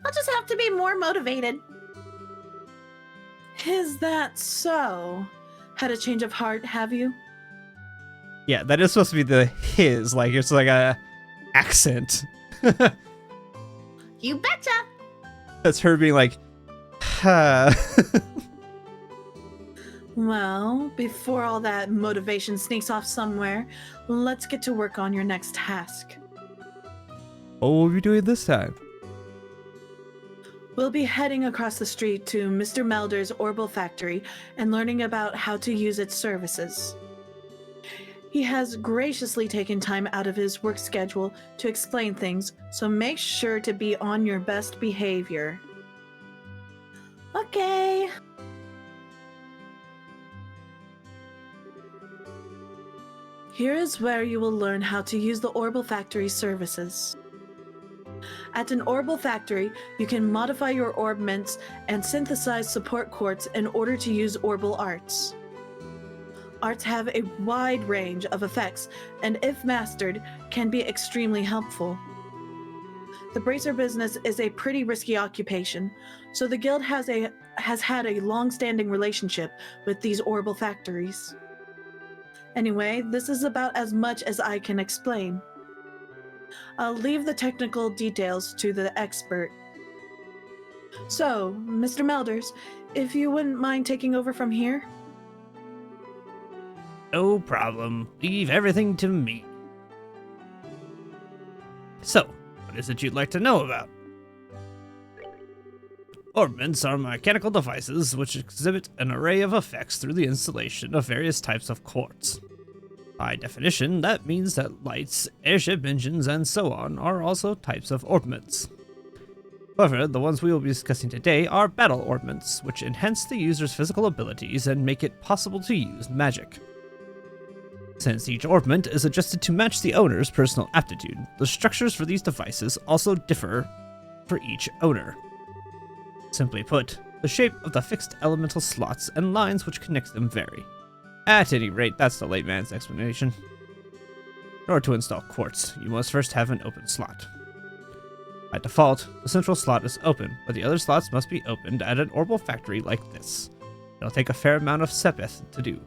I'll just have to be more motivated. Is that so? Had a change of heart, have you? Yeah, that is supposed to be the his, like it's like a accent. You betcha! That's her being like, huh. Well, before all that motivation sneaks off somewhere, let's get to work on your next task. What will we be doing this time? We'll be heading across the street to Mr. Melder's Orbital Factory and learning about how to use its services. He has graciously taken time out of his work schedule to explain things, so make sure to be on your best behavior. Okay. Here is where you will learn how to use the Orbital Factory services. At an Orbital Factory, you can modify your orbments and synthesize support quartz in order to use Orbital Arts. Arts have a wide range of effects, and if mastered, can be extremely helpful. The bracer business is a pretty risky occupation, so the guild has had a long-standing relationship with these Orbital Factories. Anyway, this is about as much as I can explain. I'll leave the technical details to the expert. So, Mr. Melders, if you wouldn't mind taking over from here? No problem. Leave everything to me. So, what is it you'd like to know about? Orbments are mechanical devices which exhibit an array of effects through the installation of various types of quartz. By definition, that means that lights, airship engines, and so on are also types of orbments. However, the ones we will be discussing today are battle orbments, which enhance the user's physical abilities and make it possible to use magic. Since each orbment is adjusted to match the owner's personal aptitude, the structures for these devices also differ for each owner. Simply put, the shape of the fixed elemental slots and lines which connect them vary. At any rate, that's the late man's explanation. In order to install quartz, you must first have an open slot. By default, the central slot is open, but the other slots must be opened at an orbital factory like this. It'll take a fair amount of sepith to do.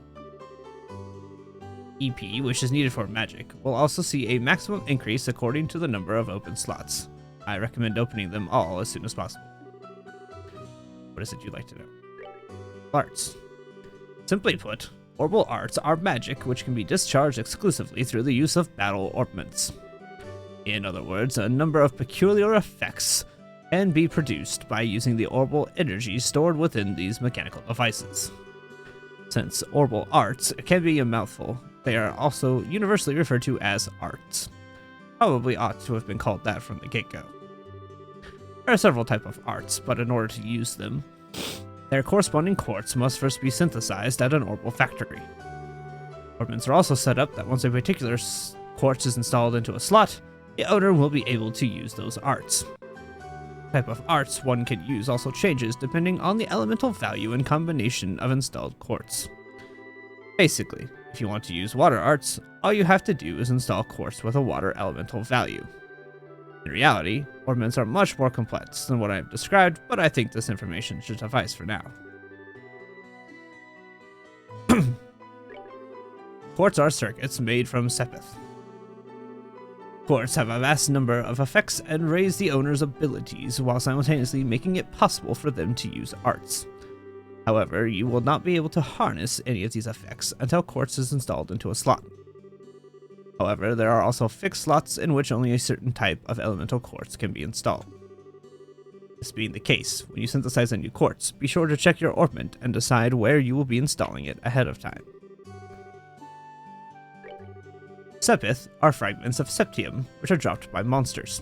EP, which is needed for magic, will also see a maximum increase according to the number of open slots. I recommend opening them all as soon as possible. What is it you'd like to know? Arts. Simply put, orbital arts are magic which can be discharged exclusively through the use of battle orbments. In other words, a number of peculiar effects can be produced by using the orbital energy stored within these mechanical devices. Since orbital arts can be a mouthful, they are also universally referred to as arts. Probably ought to have been called that from the get-go. There are several types of arts, but in order to use them, their corresponding quartz must first be synthesized at an orbital factory. Orbments are also set up that once a particular quartz is installed into a slot, the owner will be able to use those arts. The type of arts one can use also changes depending on the elemental value and combination of installed quartz. Basically, if you want to use water arts, all you have to do is install quartz with a water elemental value. In reality, orbments are much more complex than what I have described, but I think this information should suffice for now. Quartz are circuits made from sepith. Quartz have a vast number of effects and raise the owner's abilities while simultaneously making it possible for them to use arts. However, you will not be able to harness any of these effects until Quartz is installed into a slot. However, there are also fixed slots in which only a certain type of elemental quartz can be installed. This being the case, when you synthesize a new quartz, be sure to check your orbment and decide where you will be installing it ahead of time. Sepith are fragments of septium, which are dropped by monsters.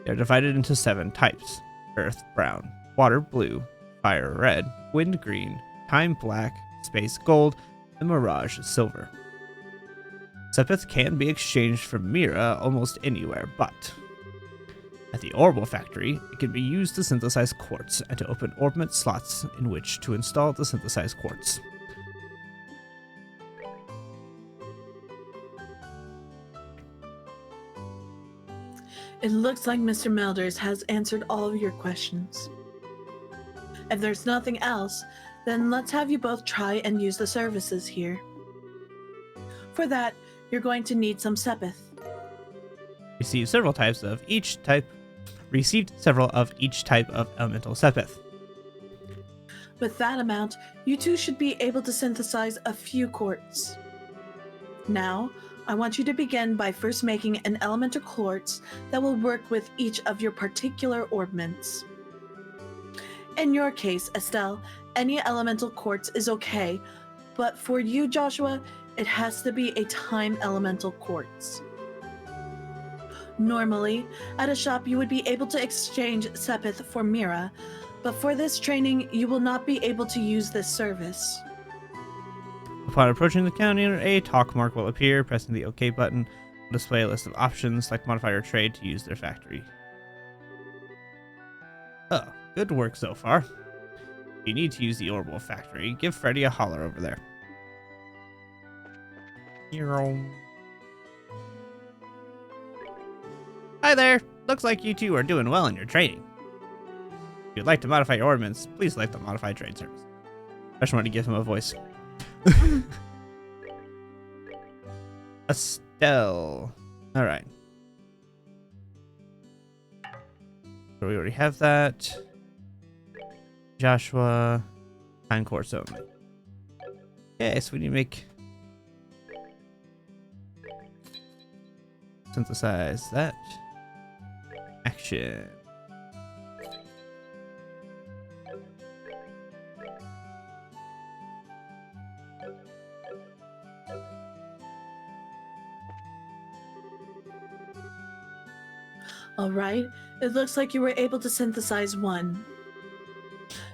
They are divided into 7 types: earth brown, water blue, fire red, wind green, time black, space gold, and mirage silver. Sepith can be exchanged for Mira almost anywhere, but at the Orbital Factory, it can be used to synthesize quartz and to open orbment slots in which to install the synthesized quartz. It looks like Mr. Melders has answered all of your questions. If there's nothing else, then let's have you both try and use the services here. For that, you're going to need some Sepith. Received several of each type of elemental Sepith. With that amount, you two should be able to synthesize a few quartz. Now, I want you to begin by first making an elemental quartz that will work with each of your particular orbments. In your case, Estelle, any elemental quartz is okay, but for you, Joshua, it has to be a time elemental quartz. Normally, at a shop you would be able to exchange Sepith for Mira, but for this training you will not be able to use this service. Upon approaching the counter, a talk mark will appear. Pressing the OK button will display a list of options. Select modify or trade to use their factory. Oh, good work so far. If you need to use the Orbital Factory, give Freddy a holler over there. Hi there! Looks like you two are doing well in your training. If you'd like to modify your ordnance, please select the Modify Trade service. I just wanted to give him a voice. Estelle. Alright. So we already have that. Joshua. Time course only. Okay, so we need to make... synthesize that. Action. All right, it looks like you were able to synthesize 1.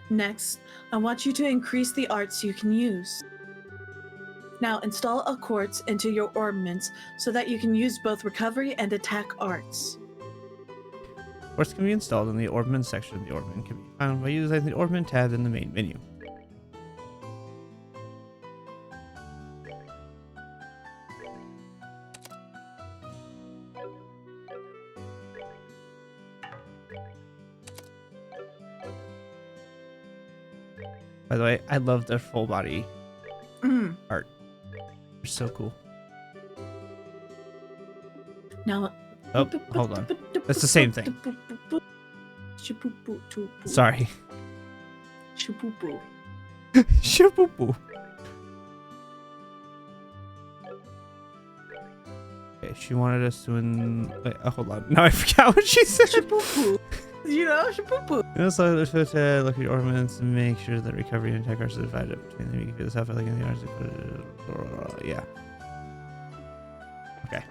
Next, I want you to increase the arts you can use. Now install a quartz into your orbments so that you can use both recovery and attack arts. Quartz can be installed in the Orbment section. The Orbment can be found by using the Orbment tab in the main menu. By the way, I love their full body art. They're so cool. Now, oh, hold on. That's the same thing. Sorry. Shaboopoo. Okay, she wanted us to wait, hold on. Now I forgot what she said. You know, shaboopoo. Also, they're supposed to look at your ornaments and make sure that recovery and attack are divided between them. You can feel this out like in the arts. Yeah. Okay.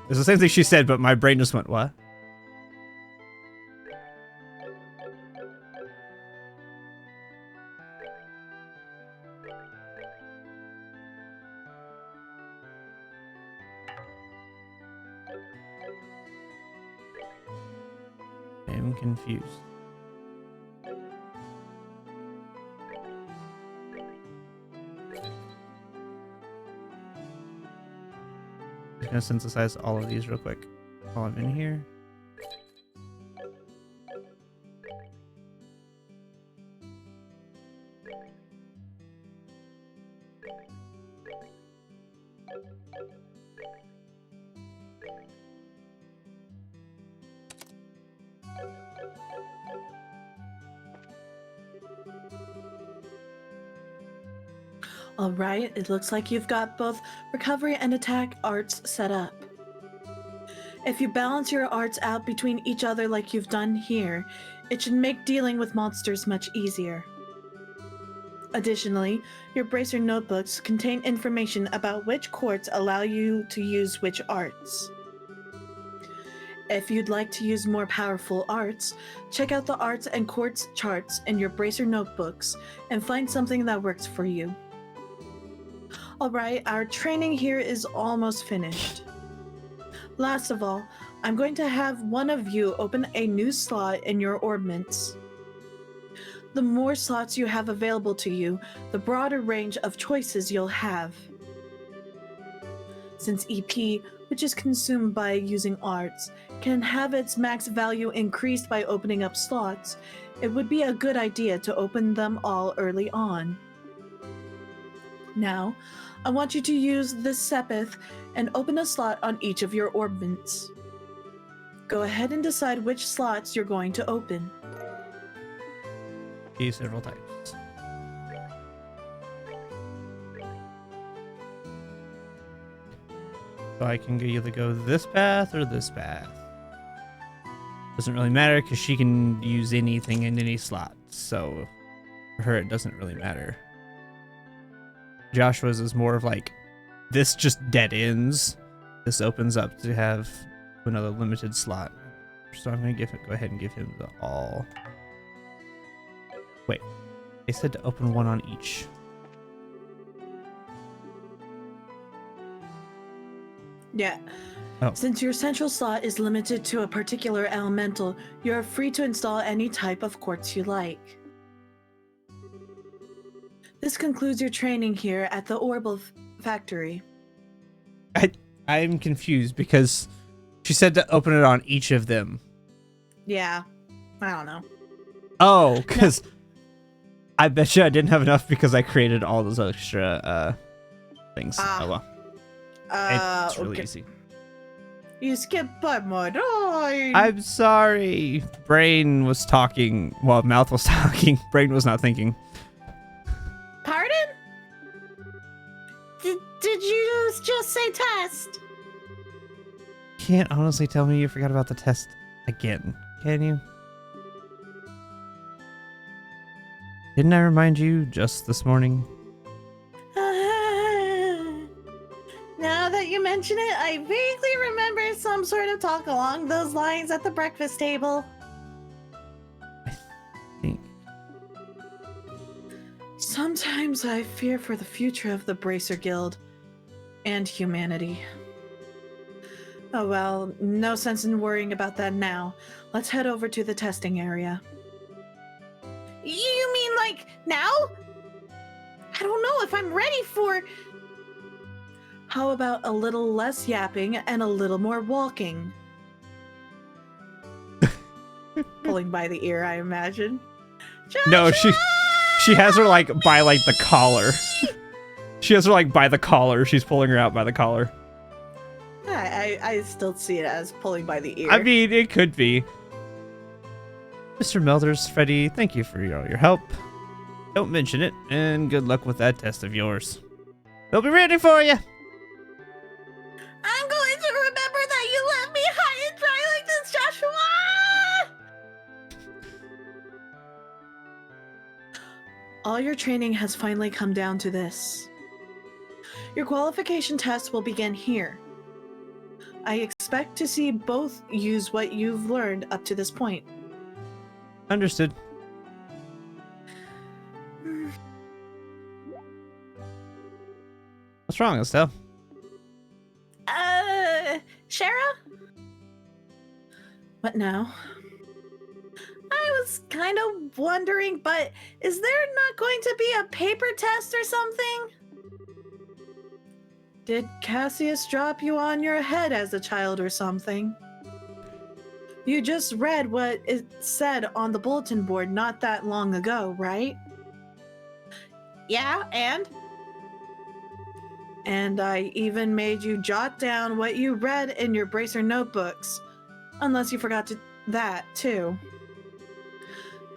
It's the same thing she said, but my brain just went, what? I'm confused. I'm just gonna synthesize all of these real quick while I'm in here. All right, it looks like you've got both recovery and attack arts set up. If you balance your arts out between each other like you've done here, it should make dealing with monsters much easier. Additionally, your bracer notebooks contain information about which courts allow you to use which arts. If you'd like to use more powerful arts, check out the arts and courts charts in your bracer notebooks and find something that works for you. Alright, our training here is almost finished. Last of all, I'm going to have one of you open a new slot in your orbments. The more slots you have available to you, the broader range of choices you'll have. Since EP, which is consumed by using arts, can have its max value increased by opening up slots, it would be a good idea to open them all early on. Now, I want you to use this Sepith and open a slot on each of your orbments. Go ahead and decide which slots you're going to open. Several types. So I can either go this path or this path. Doesn't really matter because she can use anything in any slot. So for her, it doesn't really matter. Joshua's is more of like, this just dead ends. This opens up to have another limited slot. So I'm going to go ahead and give him the all. Wait, they said to open one on each. Yeah. Oh. Since your central slot is limited to a particular elemental, you're free to install any type of quartz you like. This concludes your training here at the Orbital Factory. I'm confused because she said to open it on each of them. Yeah, I don't know. Oh, because I bet you I didn't have enough because I created all those extra things. Oh well. It's really easy. You skipped by my line. I'm sorry. Brain was talking. Well, mouth was talking. Brain was not thinking. Pardon? Did you just say test? Can't honestly tell me you forgot about the test again, can you? Didn't I remind you just this morning? Now that you mention it, I vaguely remember some sort of talk along those lines at the breakfast table. I think. Sometimes I fear for the future of the Bracer Guild and humanity. Oh well, no sense in worrying about that now. Let's head over to the testing area. You mean like now? I don't know if I'm ready for... How about a little less yapping and a little more walking? Pulling by the ear, I imagine. No, she has her like by like the collar. She has her like by the collar. She's pulling her out by the collar. I still see it as pulling by the ear. I mean, it could be. Mr. Melders, Freddy, thank you for your help. Don't mention it, and good luck with that test of yours. They'll be ready for you. I'm going to remember that you left me high and dry like this, Joshua! All your training has finally come down to this. Your qualification test will begin here. I expect to see both use what you've learned up to this point. Understood. What's wrong, Estelle? Shara? What now? I was kind of wondering, but is there not going to be a paper test or something? Did Cassius drop you on your head as a child or something? You just read what it said on the bulletin board not that long ago, right? Yeah, and? And I even made you jot down what you read in your bracer notebooks. Unless you forgot that, too.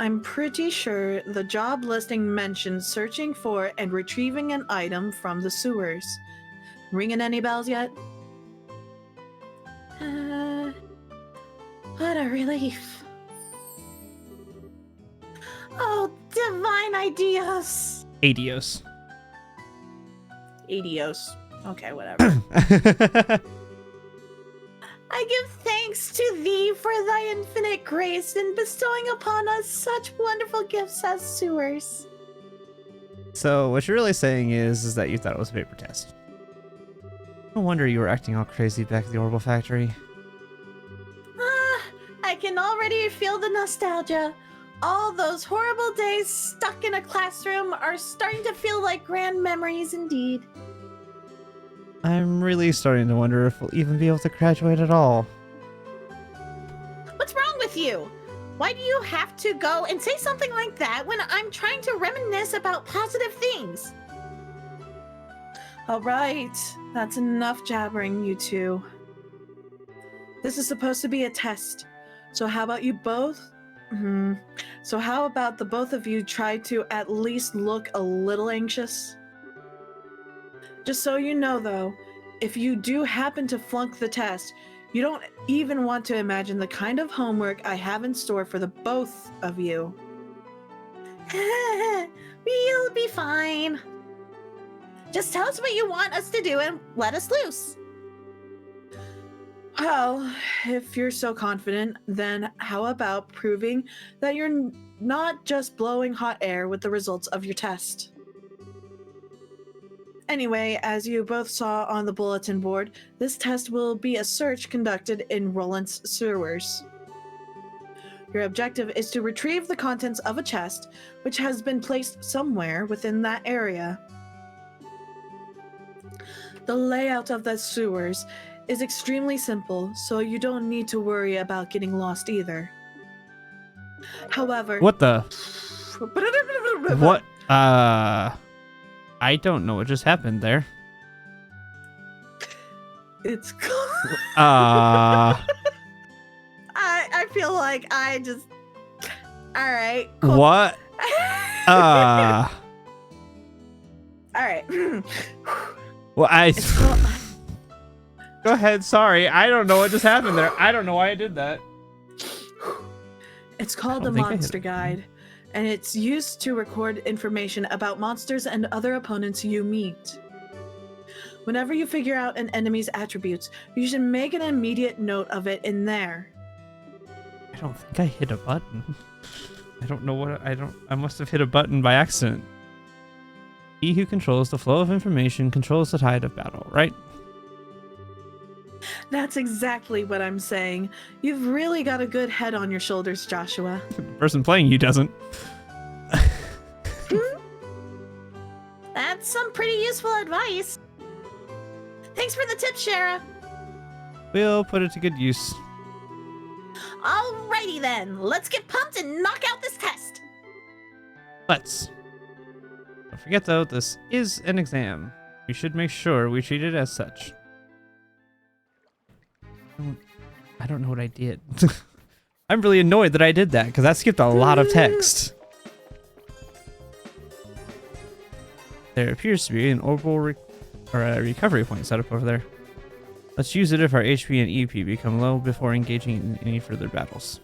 I'm pretty sure the job listing mentioned searching for and retrieving an item from the sewers. Ringing any bells yet? What a relief. Oh, divine ideas. Adios. Adios. Okay, whatever. I give thanks to thee for thy infinite grace in bestowing upon us such wonderful gifts as sewers. So what you're really saying is that you thought it was a paper test. No wonder you were acting all crazy back at the Orbital Factory. I can already feel the nostalgia. All those horrible days stuck in a classroom are starting to feel like grand memories indeed. I'm really starting to wonder if we'll even be able to graduate at all. What's wrong with you? Why do you have to go and say something like that when I'm trying to reminisce about positive things? All right, that's enough jabbering, you two. This is supposed to be a test. So how about you both? So how about the both of you try to at least look a little anxious? Just so you know, though, if you do happen to flunk the test, you don't even want to imagine the kind of homework I have in store for the both of you. We'll be fine. Just tell us what you want us to do and let us loose. Well, if you're so confident, then how about proving that you're not just blowing hot air with the results of your test? Anyway, as you both saw on the bulletin board, this test will be a search conducted in Roland's sewers. Your objective is to retrieve the contents of a chest which has been placed somewhere within that area. The layout of the sewers is extremely simple, so you don't need to worry about getting lost either. However... What the? What? I don't know what just happened there. It's... I feel like I just... Alright. Cool. What? Alright. Well, Go ahead, sorry. I don't know what just happened there. I don't know why I did that. It's called a monster guide, and it's used to record information about monsters and other opponents you meet. Whenever you figure out an enemy's attributes, you should make an immediate note of it in there. I don't think I hit a button. I don't know what I must have hit a button by accident. He who controls the flow of information controls the tide of battle, right? That's exactly what I'm saying. You've really got a good head on your shoulders, Joshua. The person playing you doesn't. That's some pretty useful advice. Thanks for the tip, Shara. We'll put it to good use. Alrighty then, let's get pumped and knock out this test. Let's. Don't forget though, this is an exam. We should make sure we treat it as such. I don't know what I did. I'm really annoyed that I did that because that skipped a lot of text. There appears to be an orbital recovery point set up over there. Let's use it if our HP and EP become low before engaging in any further battles.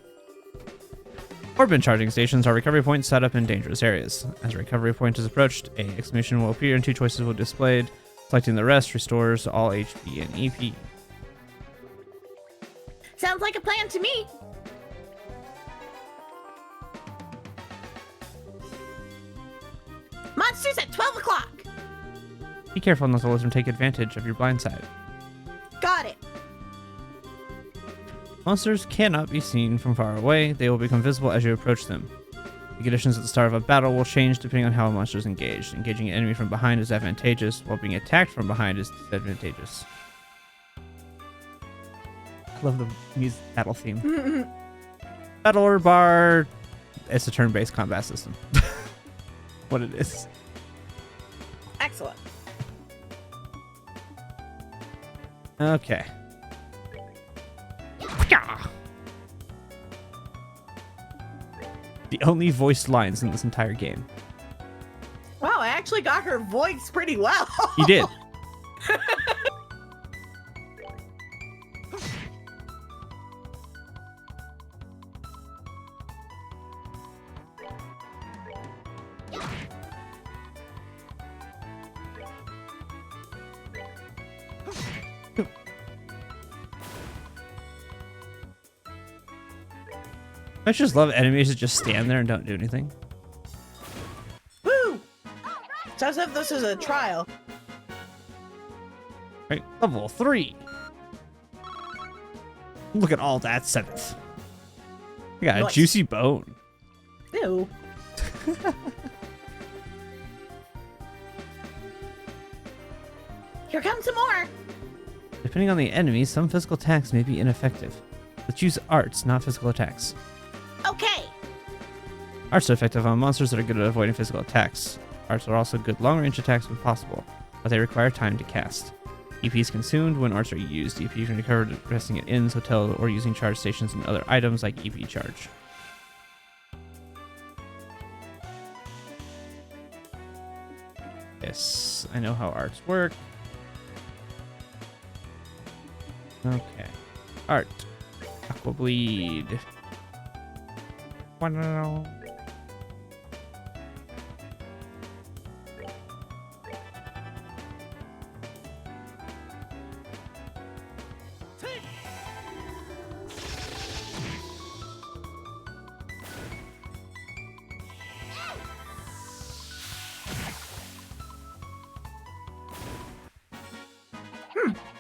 Orbit charging stations are recovery points set up in dangerous areas. As a recovery point is approached, an exclamation will appear and 2 choices will be displayed. Selecting the rest restores all HP and EP. Sounds like a plan to me. Monsters at 12 o'clock. Be careful not to let them take advantage of your blind side. Got it. Monsters cannot be seen from far away. They will become visible as you approach them. The conditions at the start of a battle will change depending on how a monster is engaged. Engaging an enemy from behind is advantageous, while being attacked from behind is disadvantageous. I love the music battle theme. Battle order bar. It's a turn-based combat system. What it is. Excellent. Okay. The The only voiced lines in this entire game. Wow, I actually got her voice pretty well. You did. I just love enemies that just stand there and don't do anything. Woo! So as if this is a trial. Right, level 3. Look at all that 7th. We got a Nice. juicy bone. Ew. Here comes some more. Depending on the enemy, some physical attacks may be ineffective. Let's use arts, not physical attacks. Okay. Arts are effective on monsters that are good at avoiding physical attacks. Arts are also good long-range attacks when possible, but they require time to cast. EP is consumed when arts are used. EP can recover resting at inns, hotels, or using charge stations and other items like EP charge. Yes, I know how arts work. Okay. Art. Aqua bleed. Wow.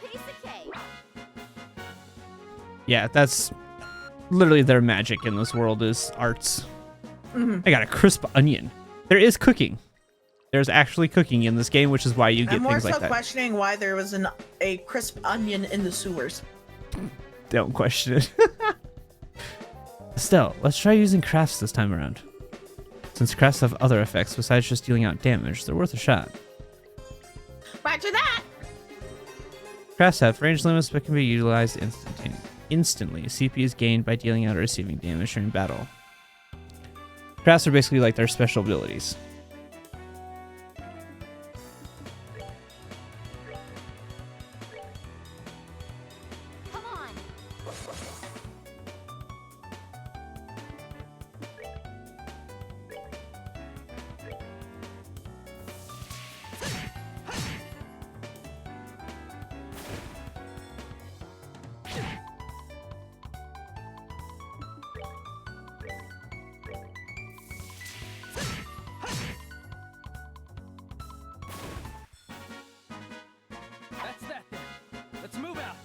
Piece of cake. Yeah, that's literally their magic in this world is arts. Mhm. I got a crisp onion. There is cooking. There's actually cooking in this game, which is why you get I'm more things so like that. questioning why there was a crisp onion in the sewers. Don't question it. Estelle, let's try using crafts this time around. Since crafts have other effects besides just dealing out damage, they're worth a shot. Roger that. Crafts have range limits but can be utilized instantly. CP is gained by dealing out or receiving damage during battle. Crafts are basically like their special abilities. Come on. That's that then. Let's move out.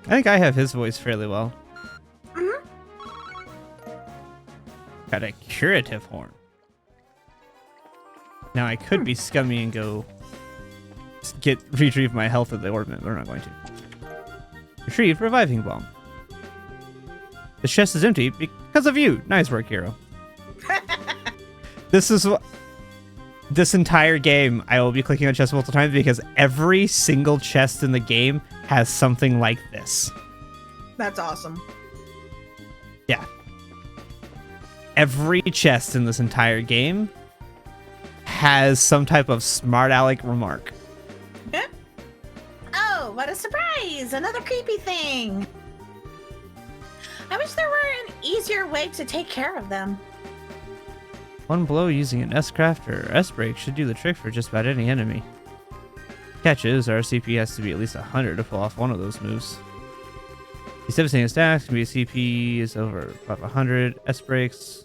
I think I have his voice fairly well. Got a curative horn. Now I could be scummy and go retrieve my health at the ornament, but I'm not going to. Retrieve reviving bomb. The chest is empty because of you. Nice work, hero. This is what. This entire game, I will be clicking on chest multiple times because every single chest in the game has something like this. That's awesome. Yeah. Every chest in this entire game has some type of smart aleck remark. Oh, what a surprise! Another creepy thing. I wish there were an easier way to take care of them. One blow using an S-craft or S-break should do the trick for just about any enemy. Catch is, our CP has to be at least 100 to pull off one of those moves. These devastating attacks can be a CP is over above 100. S-breaks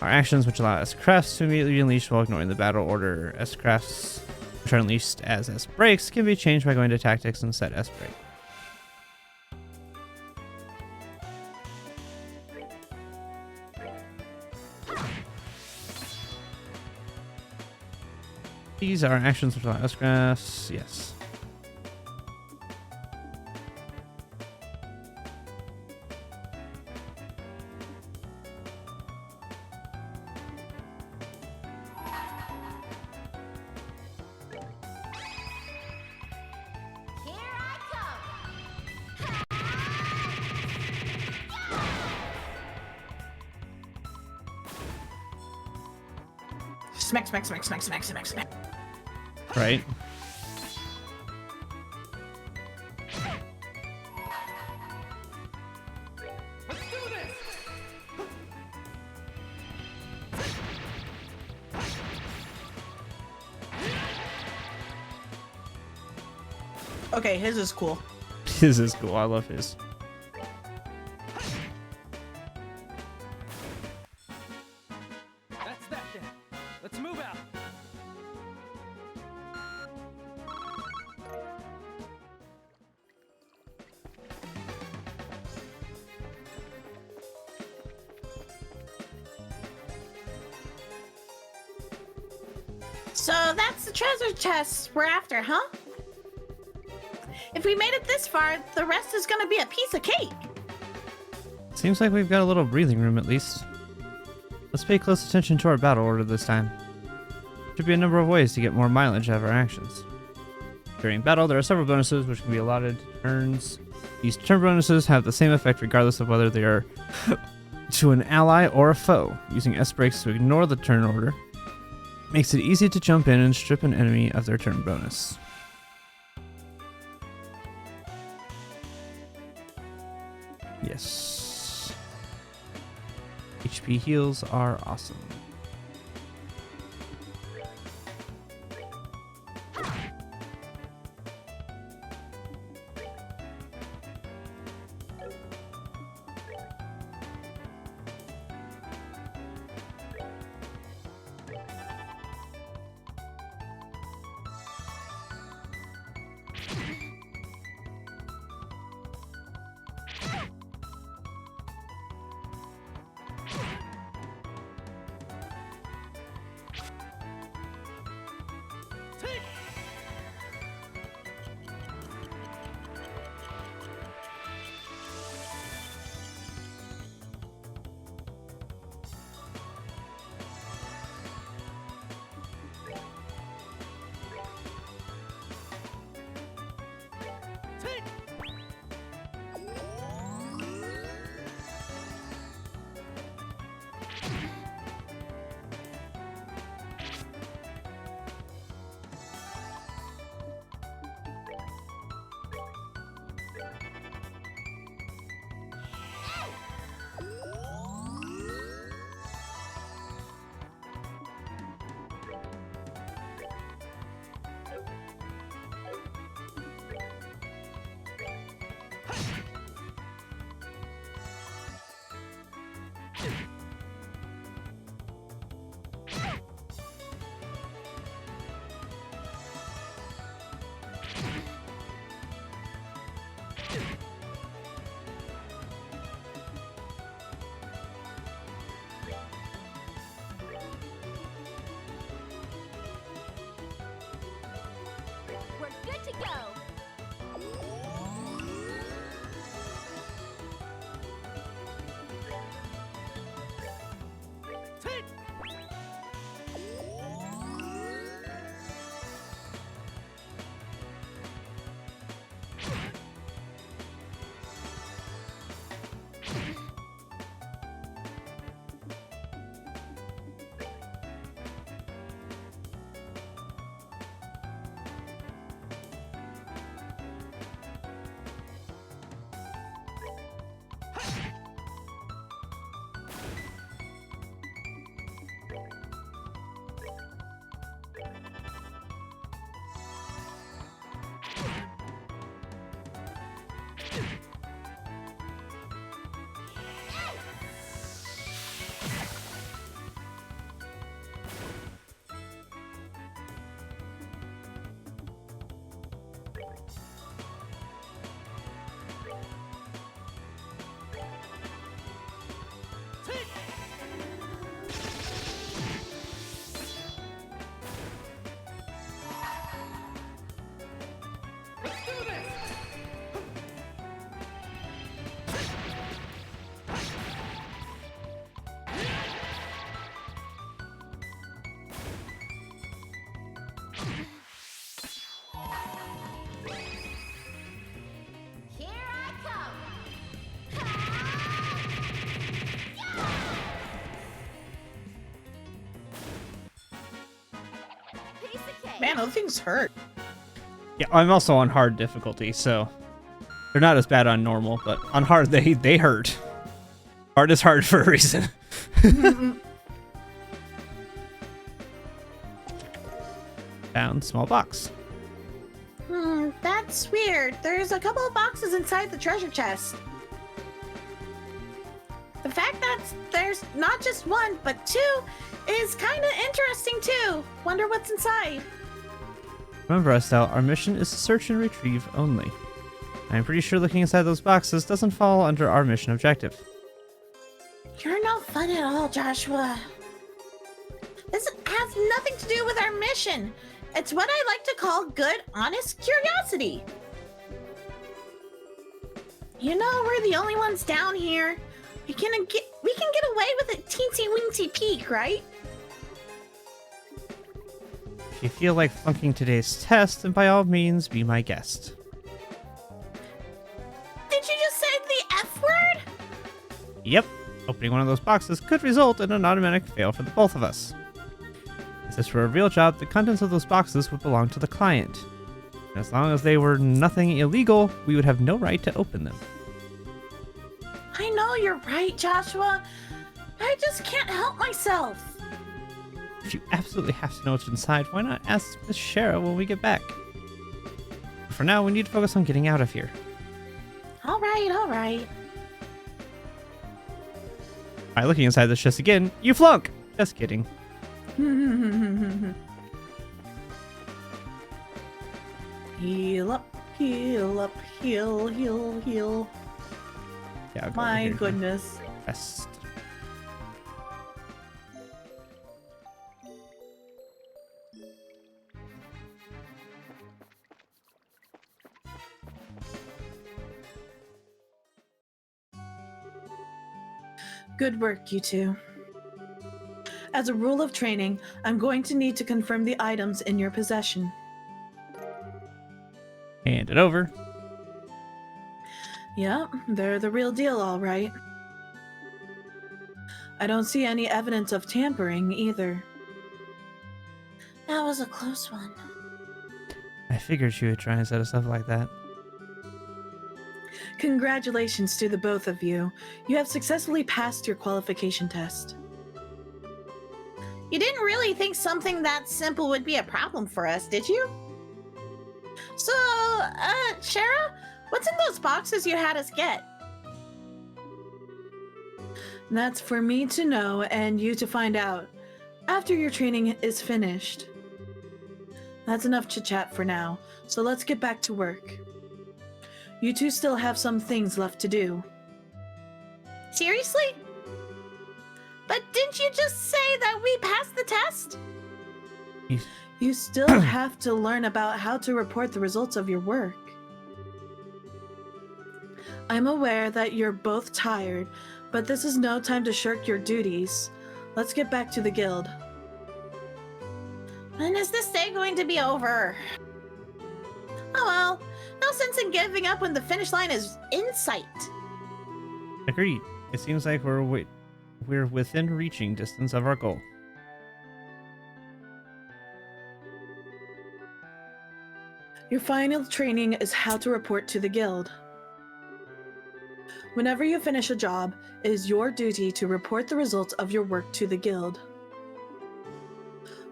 are actions which allow S-crafts to immediately be unleashed while ignoring the battle order. S-crafts, which are unleashed as S-breaks, can be changed by going to tactics and set S-break. These are actions which allow S-crafts, yes. Here I come. smack, smack, smack, smack, smack, smack, smack. Right. Let's do this! Okay, his is cool. His is cool. I love his. That's that then. Let's move out. So that's the treasure chest we're after, huh? If we made it this far, the rest is gonna be a piece of cake. Seems like we've got a little breathing room at least. Let's pay close attention to our battle order this time. Should be a number of ways to get more mileage out of our actions. During battle, there are several bonuses which can be allotted to turns. These turn bonuses have the same effect regardless of whether they are to an ally or a foe. Using S breaks to ignore the turn order makes it easy to jump in and strip an enemy of their turn bonus. Yes. HP heals are awesome. Take! Take! Man, those things hurt. Yeah, I'm also on hard difficulty, so they're not as bad on normal, but on hard they hurt. Hard is hard for a reason. Found small box. That's weird. There's a couple of boxes inside the treasure chest. The fact that there's not just one, but two is kind of interesting too. Wonder what's inside. Remember, Estelle, our mission is to search and retrieve only. I'm pretty sure looking inside those boxes doesn't fall under our mission objective. You're no fun at all, Joshua. This has nothing to do with our mission. It's what I like to call good, honest curiosity. You know, we're the only ones down here. We can get away with a teensy-weensy peek, right? If you feel like flunking today's test, then by all means, be my guest. Did you just say the F word? Yep, opening one of those boxes could result in an automatic fail for the both of us. If this were a real job, the contents of those boxes would belong to the client. And as long as they were nothing illegal, we would have no right to open them. I know you're right, Joshua. I just can't help myself. If you absolutely have to know what's inside, why not ask Miss Shara when we get back? For now, we need to focus on getting out of here. All right, all right. By looking inside this chest again, you flunk! Just kidding. Heal up, heal up, heal, heal, heal. Yeah, I'll go over My here. goodness. Rest. Good work, you two. As a rule of training, I'm going to need to confirm the items in your possession. Hand it over. Yep, they're the real deal, all right. I don't see any evidence of tampering either. That was a close one. I figured she would try and set us up like that. Congratulations to the both of you. You have successfully passed your qualification test. You didn't really think something that simple would be a problem for us, did you? So, Shara, what's in those boxes you had us get? That's for me to know and you to find out after your training is finished. That's enough chit-chat for now, so let's get back to work. You two still have some things left to do. Seriously? But didn't you just say that we passed the test? You still have to learn about how to report the results of your work. I'm aware that you're both tired, but this is no time to shirk your duties. Let's get back to the guild. When is this day going to be over? Oh well, no sense in giving up when the finish line is in sight. Agreed. It seems like we're within reaching distance of our goal. Your final training is how to report to the guild. Whenever you finish a job, it is your duty to report the results of your work to the guild.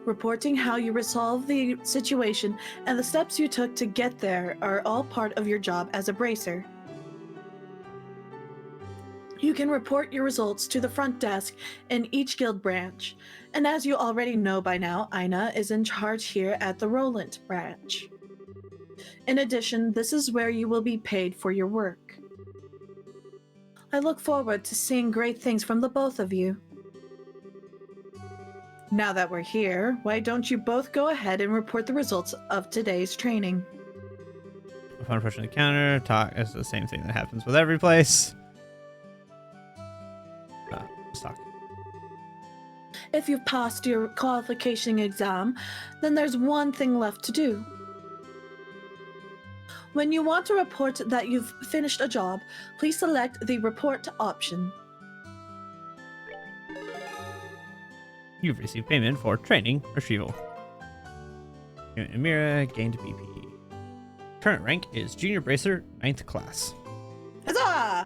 Reporting how you resolved the situation and the steps you took to get there are all part of your job as a bracer. You can report your results to the front desk in each guild branch, and as you already know by now, Ina is in charge here at the Roland branch. In addition, this is where you will be paid for your work. I look forward to seeing great things from the both of you. Now that we're here, why don't you both go ahead and report the results of today's training? Upon approaching the counter, talk is the same thing that happens with every place. Let's talk. If you've passed your qualification exam, then there's one thing left to do. When you want to report that you've finished a job, please select the report option. You've received payment for training retrieval. Amira gained BP. Current rank is Junior Bracer, 9th class. Huzzah!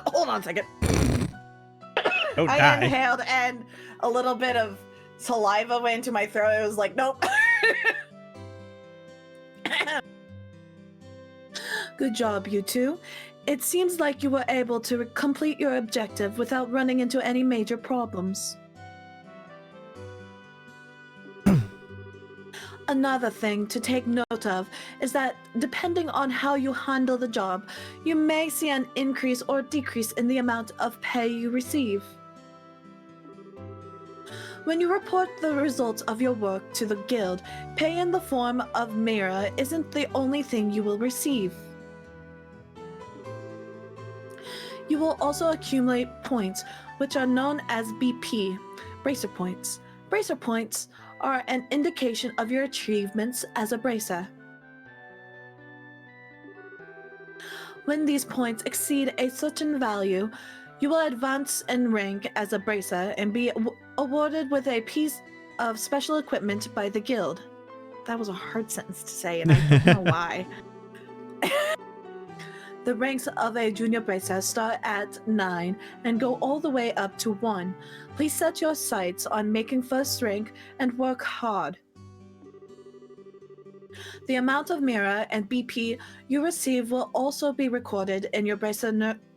Hold on a second. Don't I die. inhaled and a little bit of saliva went into my throat. It was like, nope. Good job, you two. It seems like you were able to complete your objective without running into any major problems. Another thing to take note of is that depending on how you handle the job, you may see an increase or decrease in the amount of pay you receive. When you report the results of your work to the guild, pay in the form of Mira isn't the only thing you will receive. You will also accumulate points, which are known as BP, Bracer Points. Bracer Points are an indication of your achievements as a bracer. When these points exceed a certain value, you will advance in rank as a bracer and be awarded with a piece of special equipment by the guild. That was a hard sentence to say, and I don't know why. The ranks of a junior bracer start at 9 and go all the way up to 1. Please set your sights on making first rank and work hard. The amount of Mira and BP you receive will also be recorded in your bracer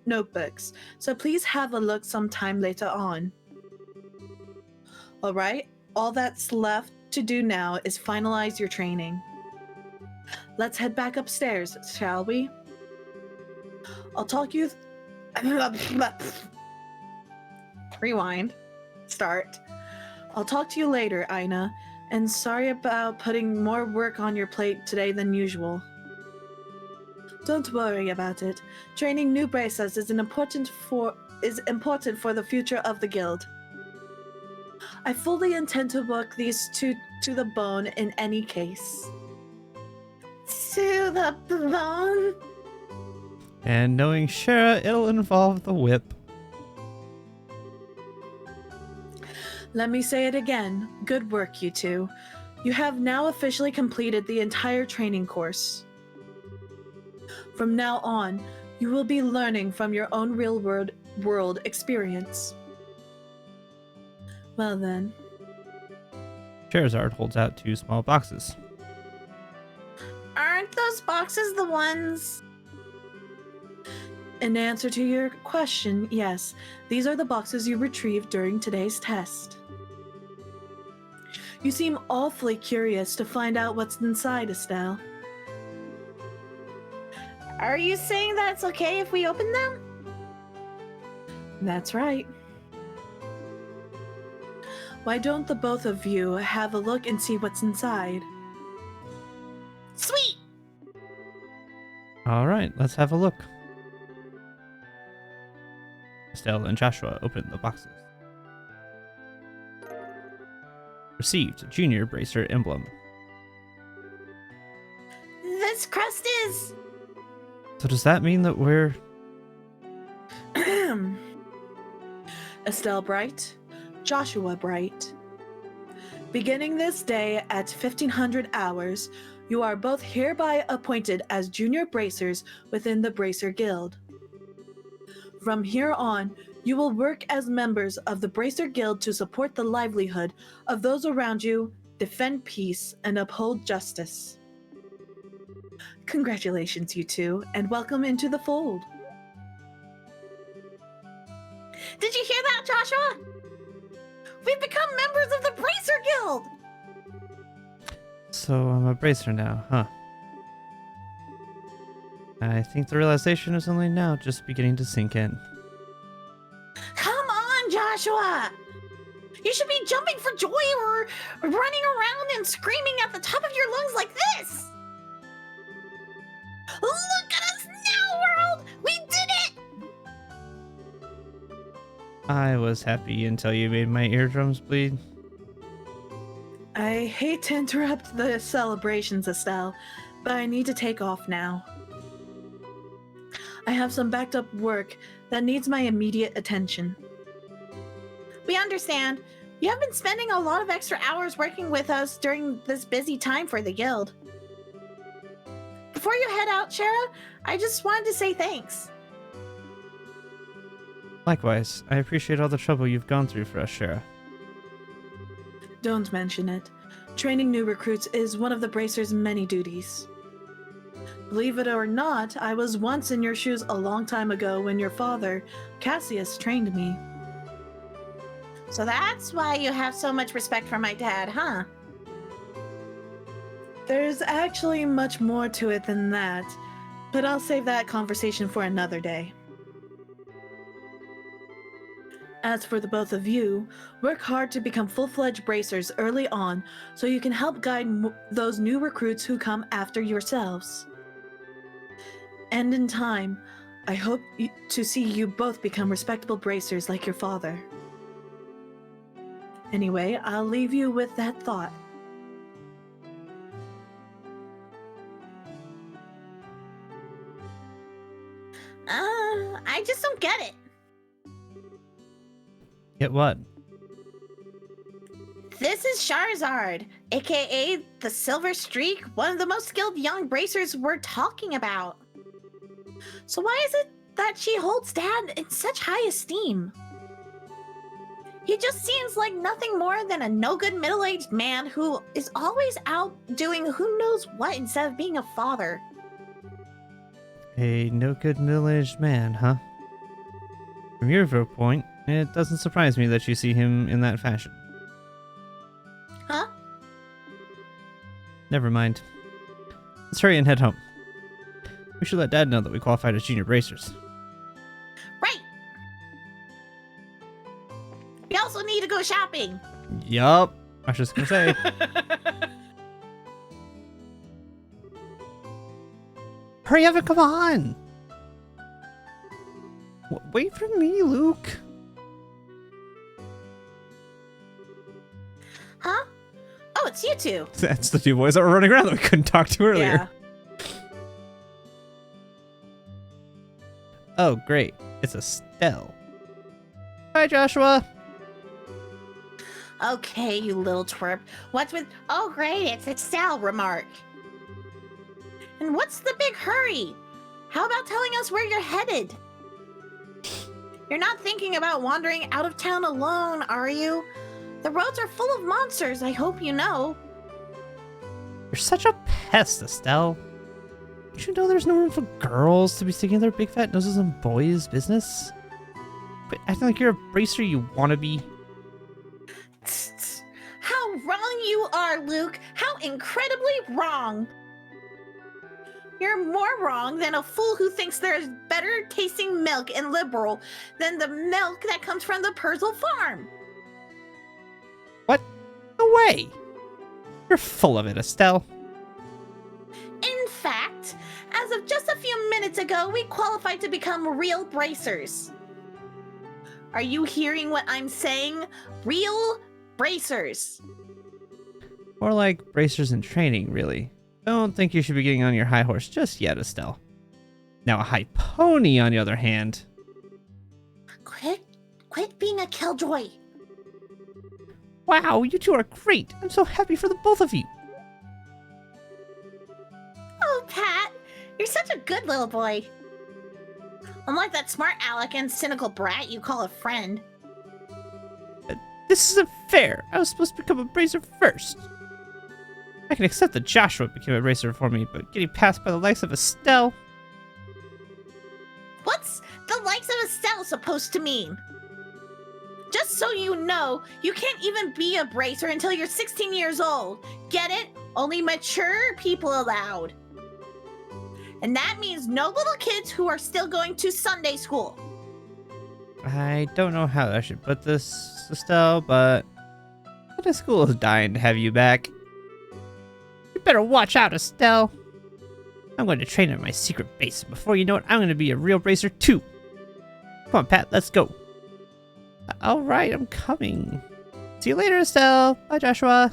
notebooks, so please have a look sometime later on. Alright, all that's left to do now is finalize your training. Let's head back upstairs, shall we? I'll talk you... Rewind. Start. I'll talk to you later, Aina, and sorry about putting more work on your plate today than usual. Don't worry about it. Training new bracers is important for the future of the guild. I fully intend to work these two to the bone in any case. To the bone? And knowing Shara, it'll involve the whip. Let me say it again. Good work, you two. You have now officially completed the entire training course. From now on, you will be learning from your own real-world experience. Well then. Charizard holds out 2 small boxes. Aren't those boxes the ones... In answer to your question, yes, these are the boxes you retrieved during today's test. You seem awfully curious to find out what's inside, Estelle. Are you saying that it's okay if we open them? That's right. Why don't the both of you have a look and see what's inside? Sweet! Alright, let's have a look. Estelle and Joshua open the boxes. Received Junior Bracer Emblem. This crust is... So does that mean that we're... Estelle Bright, Joshua Bright. Beginning this day at 1500 hours, you are both hereby appointed as junior bracers within the Bracer Guild. From here on, you will work as members of the Bracer Guild to support the livelihood of those around you, defend peace, and uphold justice. Congratulations, you two, and welcome into the fold. Did you hear that, Joshua? We've become members of the Bracer Guild! So I'm a bracer now, huh? I think the realization is only now just beginning to sink in. Come on, Joshua! You should be jumping for joy or running around and screaming at the top of your lungs like this! Look at us now, world! We did it! I was happy until you made my eardrums bleed. I hate to interrupt the celebrations, Estelle, but I need to take off now. I have some backed up work that needs my immediate attention. We understand. You have been spending a lot of extra hours working with us during this busy time for the guild. Before you head out, Shara, I just wanted to say thanks. Likewise, I appreciate all the trouble you've gone through for us, Shara. Don't mention it. Training new recruits is one of the Bracer's many duties. Believe it or not, I was once in your shoes a long time ago when your father, Cassius, trained me. So that's why you have so much respect for my dad, huh? There's actually much more to it than that, but I'll save that conversation for another day. As for the both of you, work hard to become full-fledged bracers early on so you can help guide those new recruits who come after yourselves. And in time, I hope to see you both become respectable bracers like your father. Anyway, I'll leave you with that thought. I just don't get it. Get what? This is Charizard, aka the Silver Streak, one of the most skilled young bracers we're talking about. So why is it that she holds Dad in such high esteem? He just seems like nothing more than a no-good middle-aged man who is always out doing who knows what instead of being a father. A no-good middle-aged man, huh? From your viewpoint, it doesn't surprise me that you see him in that fashion. Huh? Never mind. Let's hurry and head home. We should let Dad know that we qualified as junior bracers. Right! We also need to go shopping! Yup. I was just gonna say. Hurry up and come on! Wait for me, Luke. Huh? Oh, it's you two! That's the two boys that were running around that we couldn't talk to earlier. Yeah. Oh, great. It's Estelle. Hi, Joshua. Okay, you little twerp. What's with... Oh, great, it's Estelle remark. And what's the big hurry? How about telling us where you're headed? You're not thinking about wandering out of town alone, are you? The roads are full of monsters, I hope you know. You're such a pest, Estelle. Don't you know there's no room for girls to be sticking their big fat noses in boys' business? But acting like you're a bracer you wanna be. Tsk. How wrong you are, Luke! How incredibly wrong! You're more wrong than a fool who thinks there's better tasting milk in Liberal than the milk that comes from the Purzel farm. What? No way! You're full of it, Estelle. In fact, as of just a few minutes ago, we qualified to become real bracers. Are you hearing what I'm saying? Real bracers. More like bracers in training, really. Don't think you should be getting on your high horse just yet, Estelle. Now a high pony, on the other hand. Quit being a killjoy. Wow, you two are great. I'm so happy for the both of you. Oh, Pat, you're such a good little boy. Unlike that smart aleck and cynical brat you call a friend. This isn't fair. I was supposed to become a bracer first. I can accept that Joshua became a bracer for me, but getting passed by the likes of Estelle... What's the likes of Estelle supposed to mean? Just so you know, you can't even be a bracer until you're 16 years old. Get it? Only mature people allowed. And that means no little kids who are still going to Sunday school. I don't know how I should put this, Estelle, but the school is dying to have you back. You better watch out, Estelle. I'm going to train at my secret base. Before you know it, I'm going to be a real bracer too. Come on, Pat, let's go. All right, I'm coming. See you later, Estelle. Bye, Joshua.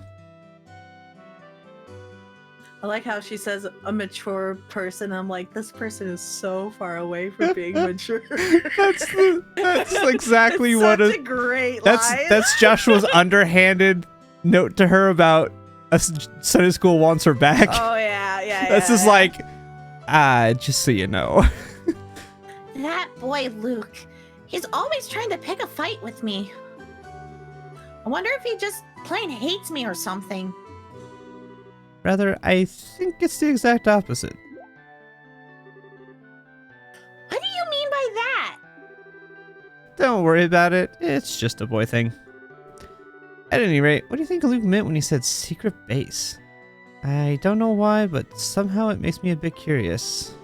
I like how she says a mature person. I'm like, this person is so far away from being mature. That's exactly It's what such a great that's line. that's Joshua's underhanded note to her about a Sunday school wants her back. Oh yeah. That's just like, just so you know. That boy Luke, he's always trying to pick a fight with me. I wonder if he just plain hates me or something. Rather, I think it's the exact opposite. What do you mean by that? Don't worry about it. It's just a boy thing. At any rate, what do you think Luke meant when he said secret base? I don't know why, but somehow it makes me a bit curious.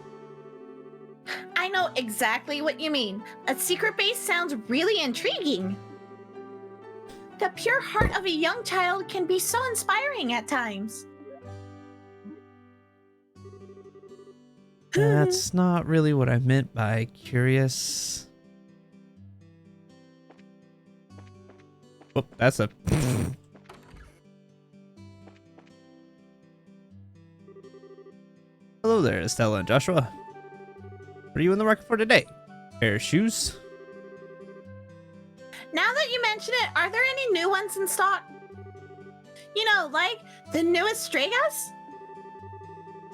I know exactly what you mean. A secret base sounds really intriguing. The pure heart of a young child can be so inspiring at times. That's not really what I meant by curious. Oh, that's a... Hello there, Estella and Joshua. What are you in the market for today? Pair of shoes? Now that you mention it, are there any new ones in stock? You know, like the newest Stragas?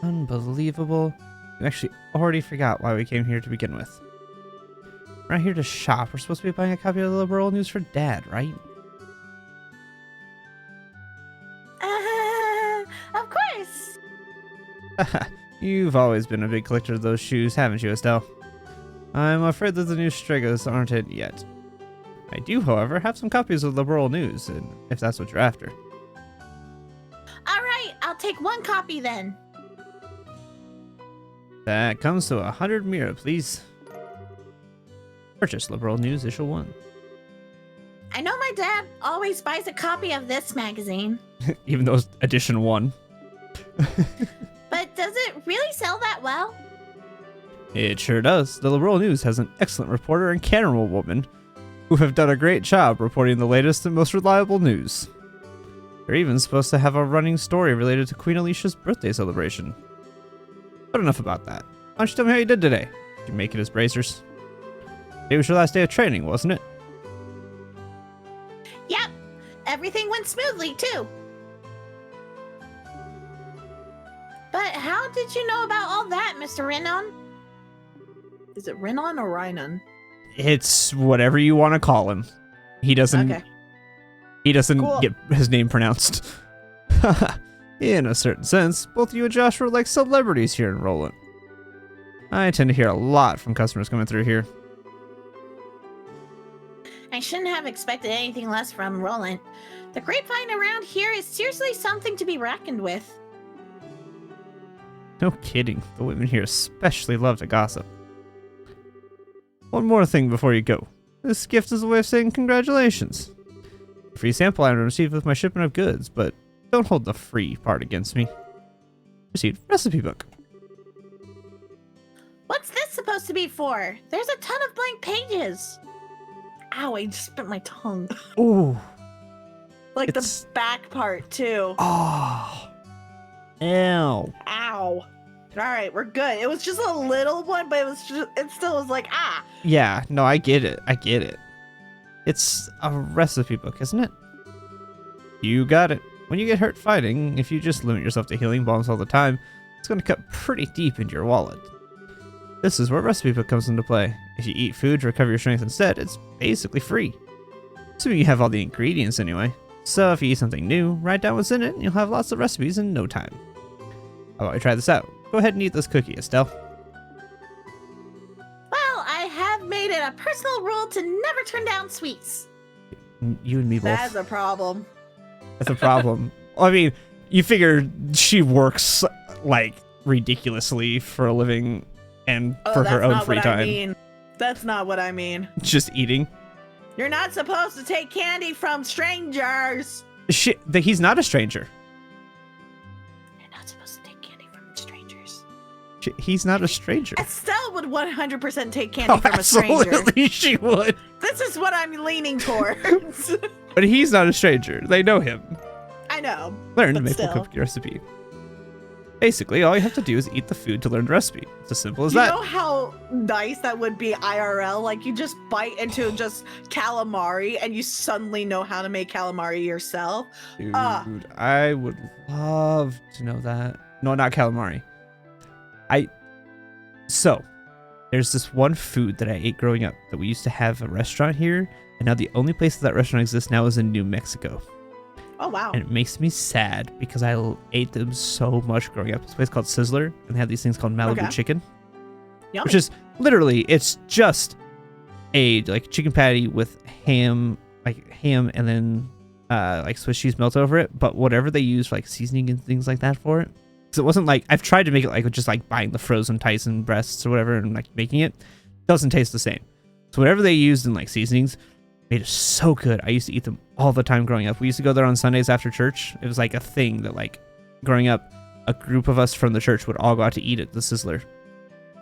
Unbelievable. You actually already forgot why we came here to begin with. We're not here to shop. We're supposed to be buying a copy of the Liberal News for Dad, right? Of course. You've always been a big collector of those shoes, haven't you, Estelle? I'm afraid that the new Stragas aren't in yet. I do, however, have some copies of Liberal News, and if that's what you're after. All right, I'll take one copy then. That comes to 100 mira, please. Purchase Liberal News Issue 1. I know my dad always buys a copy of this magazine. Even though it's edition 1. But does it really sell that well? It sure does. The Liberal News has an excellent reporter and camera woman who have done a great job reporting the latest and most reliable news. They're even supposed to have a running story related to Queen Alicia's birthday celebration. But enough about that. Why don't you tell me how you did today? Did you make it as bracers? Today was your last day of training, wasn't it? Yep, everything went smoothly too. But how did you know about all that, Mr. Renon? Is it Renon or Rhinon? It's whatever you want to call him. He doesn't. Okay. He doesn't Cool. get his name pronounced. In a certain sense, both you and Josh are like celebrities here in Roland. I tend to hear a lot from customers coming through here. I shouldn't have expected anything less from Roland. The grapevine around here is seriously something to be reckoned with. No kidding. The women here especially love to gossip. One more thing before you go. This gift is a way of saying congratulations. A free sample item received with my shipment of goods, but don't hold the free part against me. Received recipe book. What's this supposed to be for? There's a ton of blank pages. Ow, I just spit my tongue. Ooh. Like It's- the back part too. Oh. Ew. Ow. All right, we're good. It was just a little one, but it still was like, ah. Yeah, no, I get it. I get it. It's a recipe book, isn't it? You got it. When you get hurt fighting, if you just limit yourself to healing bombs all the time, it's going to cut pretty deep into your wallet. This is where recipe book comes into play. If you eat food to recover your strength instead, it's basically free. Assuming you have all the ingredients anyway. So if you eat something new, write down what's in it and you'll have lots of recipes in no time. How about we try this out? Go ahead and eat this cookie, Estelle. Well, I have made it a personal rule to never turn down sweets. You and me both. That's a problem. That's a problem. Well, I mean, you figure she works like ridiculously for a living and for her own free time. I mean. That's not what I mean. Just eating. You're not supposed to take candy from strangers. Shit, he's not a stranger. You're not supposed to take candy from strangers. Shit, he's not a stranger. Estelle would 100% take candy from a stranger. Absolutely, she would. This is what I'm leaning towards. But he's not a stranger. They know him. I know. Learn But maple still. cookie recipe. Basically, all you have to do is eat the food to learn the recipe. It's as simple as You that. know how nice that would be IRL? Like you just bite into just calamari and you suddenly know how to make calamari yourself. Dude, I would love to know that. No, not calamari. So, there's this one food that I ate growing up that we used to have a restaurant here, and now the only place that restaurant exists now is in New Mexico. Oh wow. And it makes me sad because I ate them so much growing up. It's a place called Sizzler, and they have these things called Malibu chicken, Yummy. which is literally, it's just a like chicken patty with ham and then like Swiss cheese melted over it. But whatever they use for like seasoning and things like that for it, because it wasn't like, I've tried to make it like just like buying the frozen Tyson breasts or whatever and like making it, doesn't taste the same. So whatever they used in like seasonings made it so good. I used to eat them all the time growing up. We used to go there on Sundays after church. It was like a thing that like growing up, a group of us from the church would all go out to eat at the Sizzler.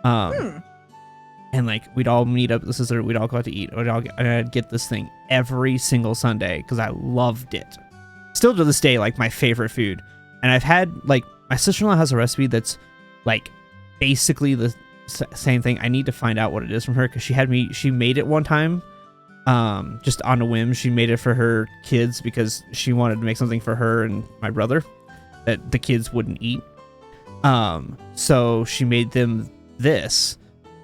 And like we'd all meet up at the Sizzler. We'd all go out to eat. And I'd get this thing every single Sunday because I loved it. Still to this day, like my favorite food. And I've had like, my sister-in-law has a recipe that's like basically the same thing. I need to find out what it is from her because she made it one time. Just on a whim, she made it for her kids because she wanted to make something for her and my brother that the kids wouldn't eat. So she made them this,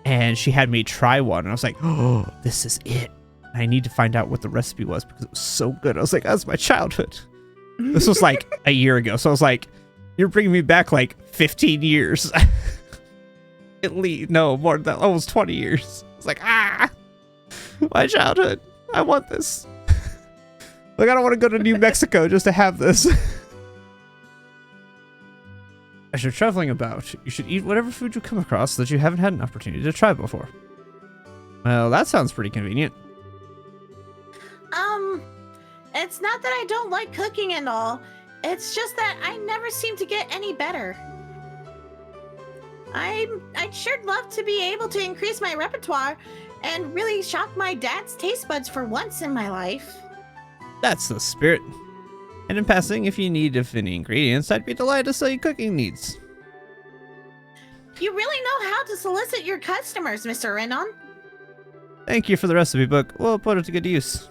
and she had me try one, and I was like, oh, this is it. And I need to find out what the recipe was because it was so good. I was like, that's my childhood. This was like a year ago, so I was like, you're bringing me back like 15 years. At least, no, more than that, almost 20 years. It's like, my childhood. I want this. Like, I don't want to go to New Mexico just to have this. As you're traveling about, you should eat whatever food you come across that you haven't had an opportunity to try before. Well, that sounds pretty convenient. It's not that I don't like cooking and all. It's just that I never seem to get any better. I'd sure love to be able to increase my repertoire and really shock my dad's taste buds for once in my life. That's the spirit. And in passing, if you need any ingredients, I'd be delighted to sell you cooking needs. You really know how to solicit your customers, Mr. Renon. Thank you for the recipe book. We'll put it to good use.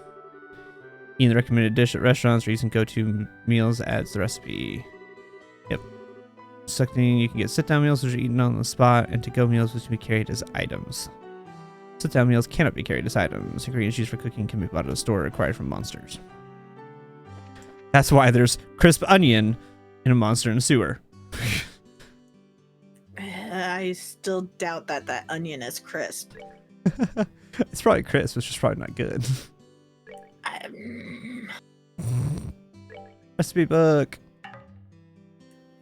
Eating the recommended dish at restaurants or using go-to meals adds the recipe. Yep. Something you can get sit-down meals which are eaten on the spot, and to-go meals which can be carried as items. Sit-down meals cannot be carried as items. Ingredients used for cooking can be bought at a store or acquired from monsters. That's why there's crisp onion in a monster in a sewer. I still doubt that that onion is crisp. It's probably crisp, it's just probably not good. Recipe book.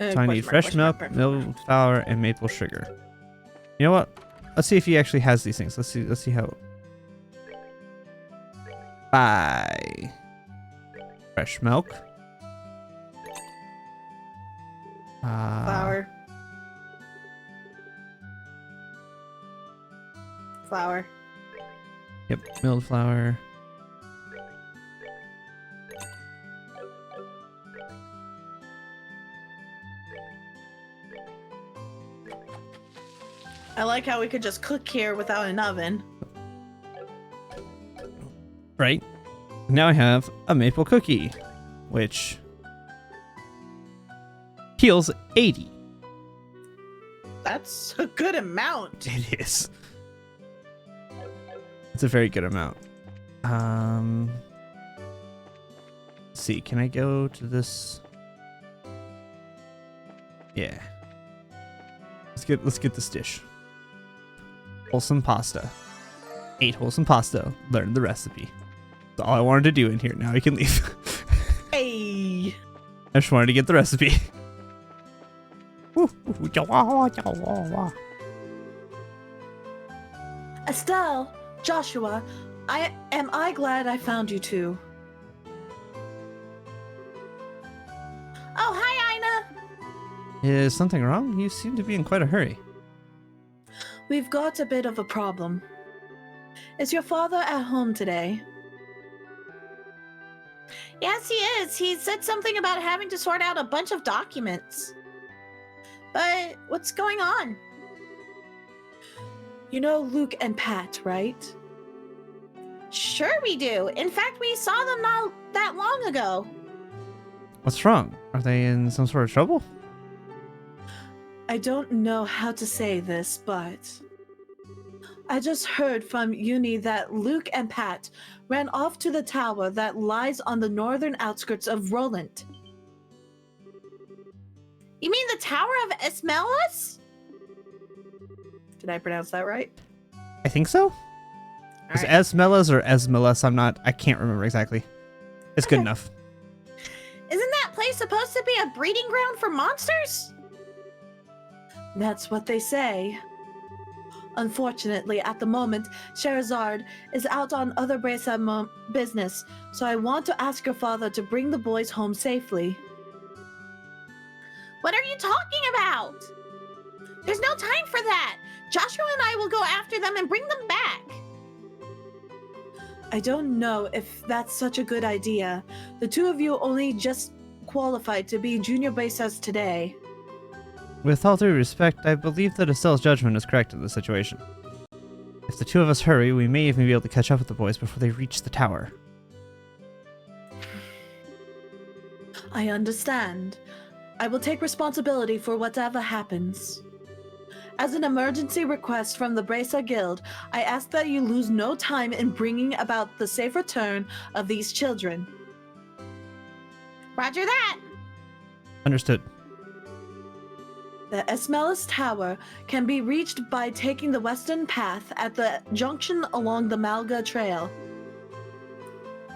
So I need fresh milk, milled flour, and maple sugar. You know what? Let's see if he actually has these things. Let's see how. Buy fresh milk. Flour. Flour. Yep, milled flour. I like how we could just cook here without an oven. Right. Now I have a maple cookie, which heals 80. That's a good amount. It is. It's a very good amount. Let's see, can I go to this? Yeah. Let's get this dish. Wholesome pasta. 8 wholesome pasta. Learn the recipe. That's all I wanted to do in here. Now we can leave. Hey. I just wanted to get the recipe. Estelle, Joshua, am I glad I found you two. Oh, hi, Ina. Is something wrong? You seem to be in quite a hurry. We've got a bit of a problem. Is your father at home today? Yes, he is. He said something about having to sort out a bunch of documents. But what's going on? You know Luke and Pat, right? Sure we do. In fact, we saw them not that long ago. What's wrong? Are they in some sort of trouble? I don't know how to say this, but I just heard from Uni that Luke and Pat ran off to the tower that lies on the northern outskirts of Roland. You mean the Tower of Esmelas? Did I pronounce that right? I think so. Is it Esmelas or Esmelas? I can't remember exactly. It's good enough. Isn't that place supposed to be a breeding ground for monsters? That's what they say. Unfortunately, at the moment, Sherazard is out on other Bresa business, so I want to ask your father to bring the boys home safely. What are you talking about? There's no time for that. Joshua and I will go after them and bring them back. I don't know if that's such a good idea. The two of you only just qualified to be junior Bresas today. With all due respect, I believe that Estelle's judgment is correct in this situation. If the two of us hurry, we may even be able to catch up with the boys before they reach the tower. I understand. I will take responsibility for whatever happens. As an emergency request from the Bresa Guild, I ask that you lose no time in bringing about the safe return of these children. Roger that. Understood. The Esmelas Tower can be reached by taking the western path at the junction along the Malga Trail.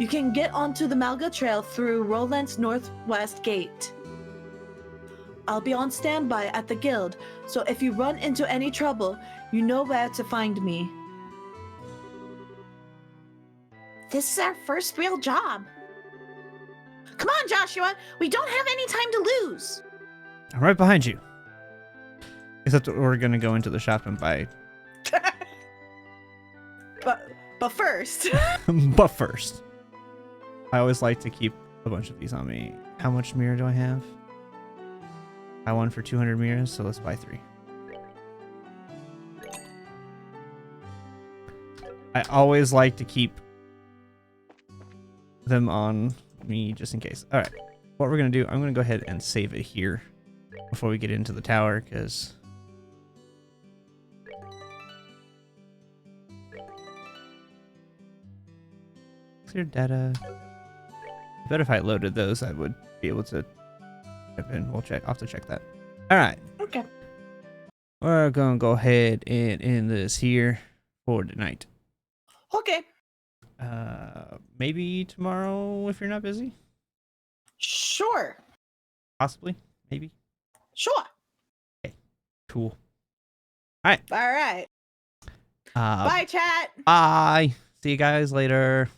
You can get onto the Malga Trail through Roland's northwest gate. I'll be on standby at the guild, so if you run into any trouble, you know where to find me. This is our first real job. Come on, Joshua. We don't have any time to lose. I'm right behind you. Except we're gonna go into the shop and buy. But first, But first, I always like to keep a bunch of these on me. How much mirror do I have? Buy one for 200 mirrors, so let's buy 3. I always like to keep them on me just in case. All right, what we're gonna do, I'm gonna go ahead and save it here before we get into the tower, because clear data. I bet if I loaded those, I would be able to type in. We'll check. I'll have to check that. All right. okay. We're gonna go ahead and end this here for tonight. Okay. Maybe tomorrow if you're not busy. Sure. Possibly. Maybe. Sure. Cool. All right. Bye, chat. Bye. See you guys later.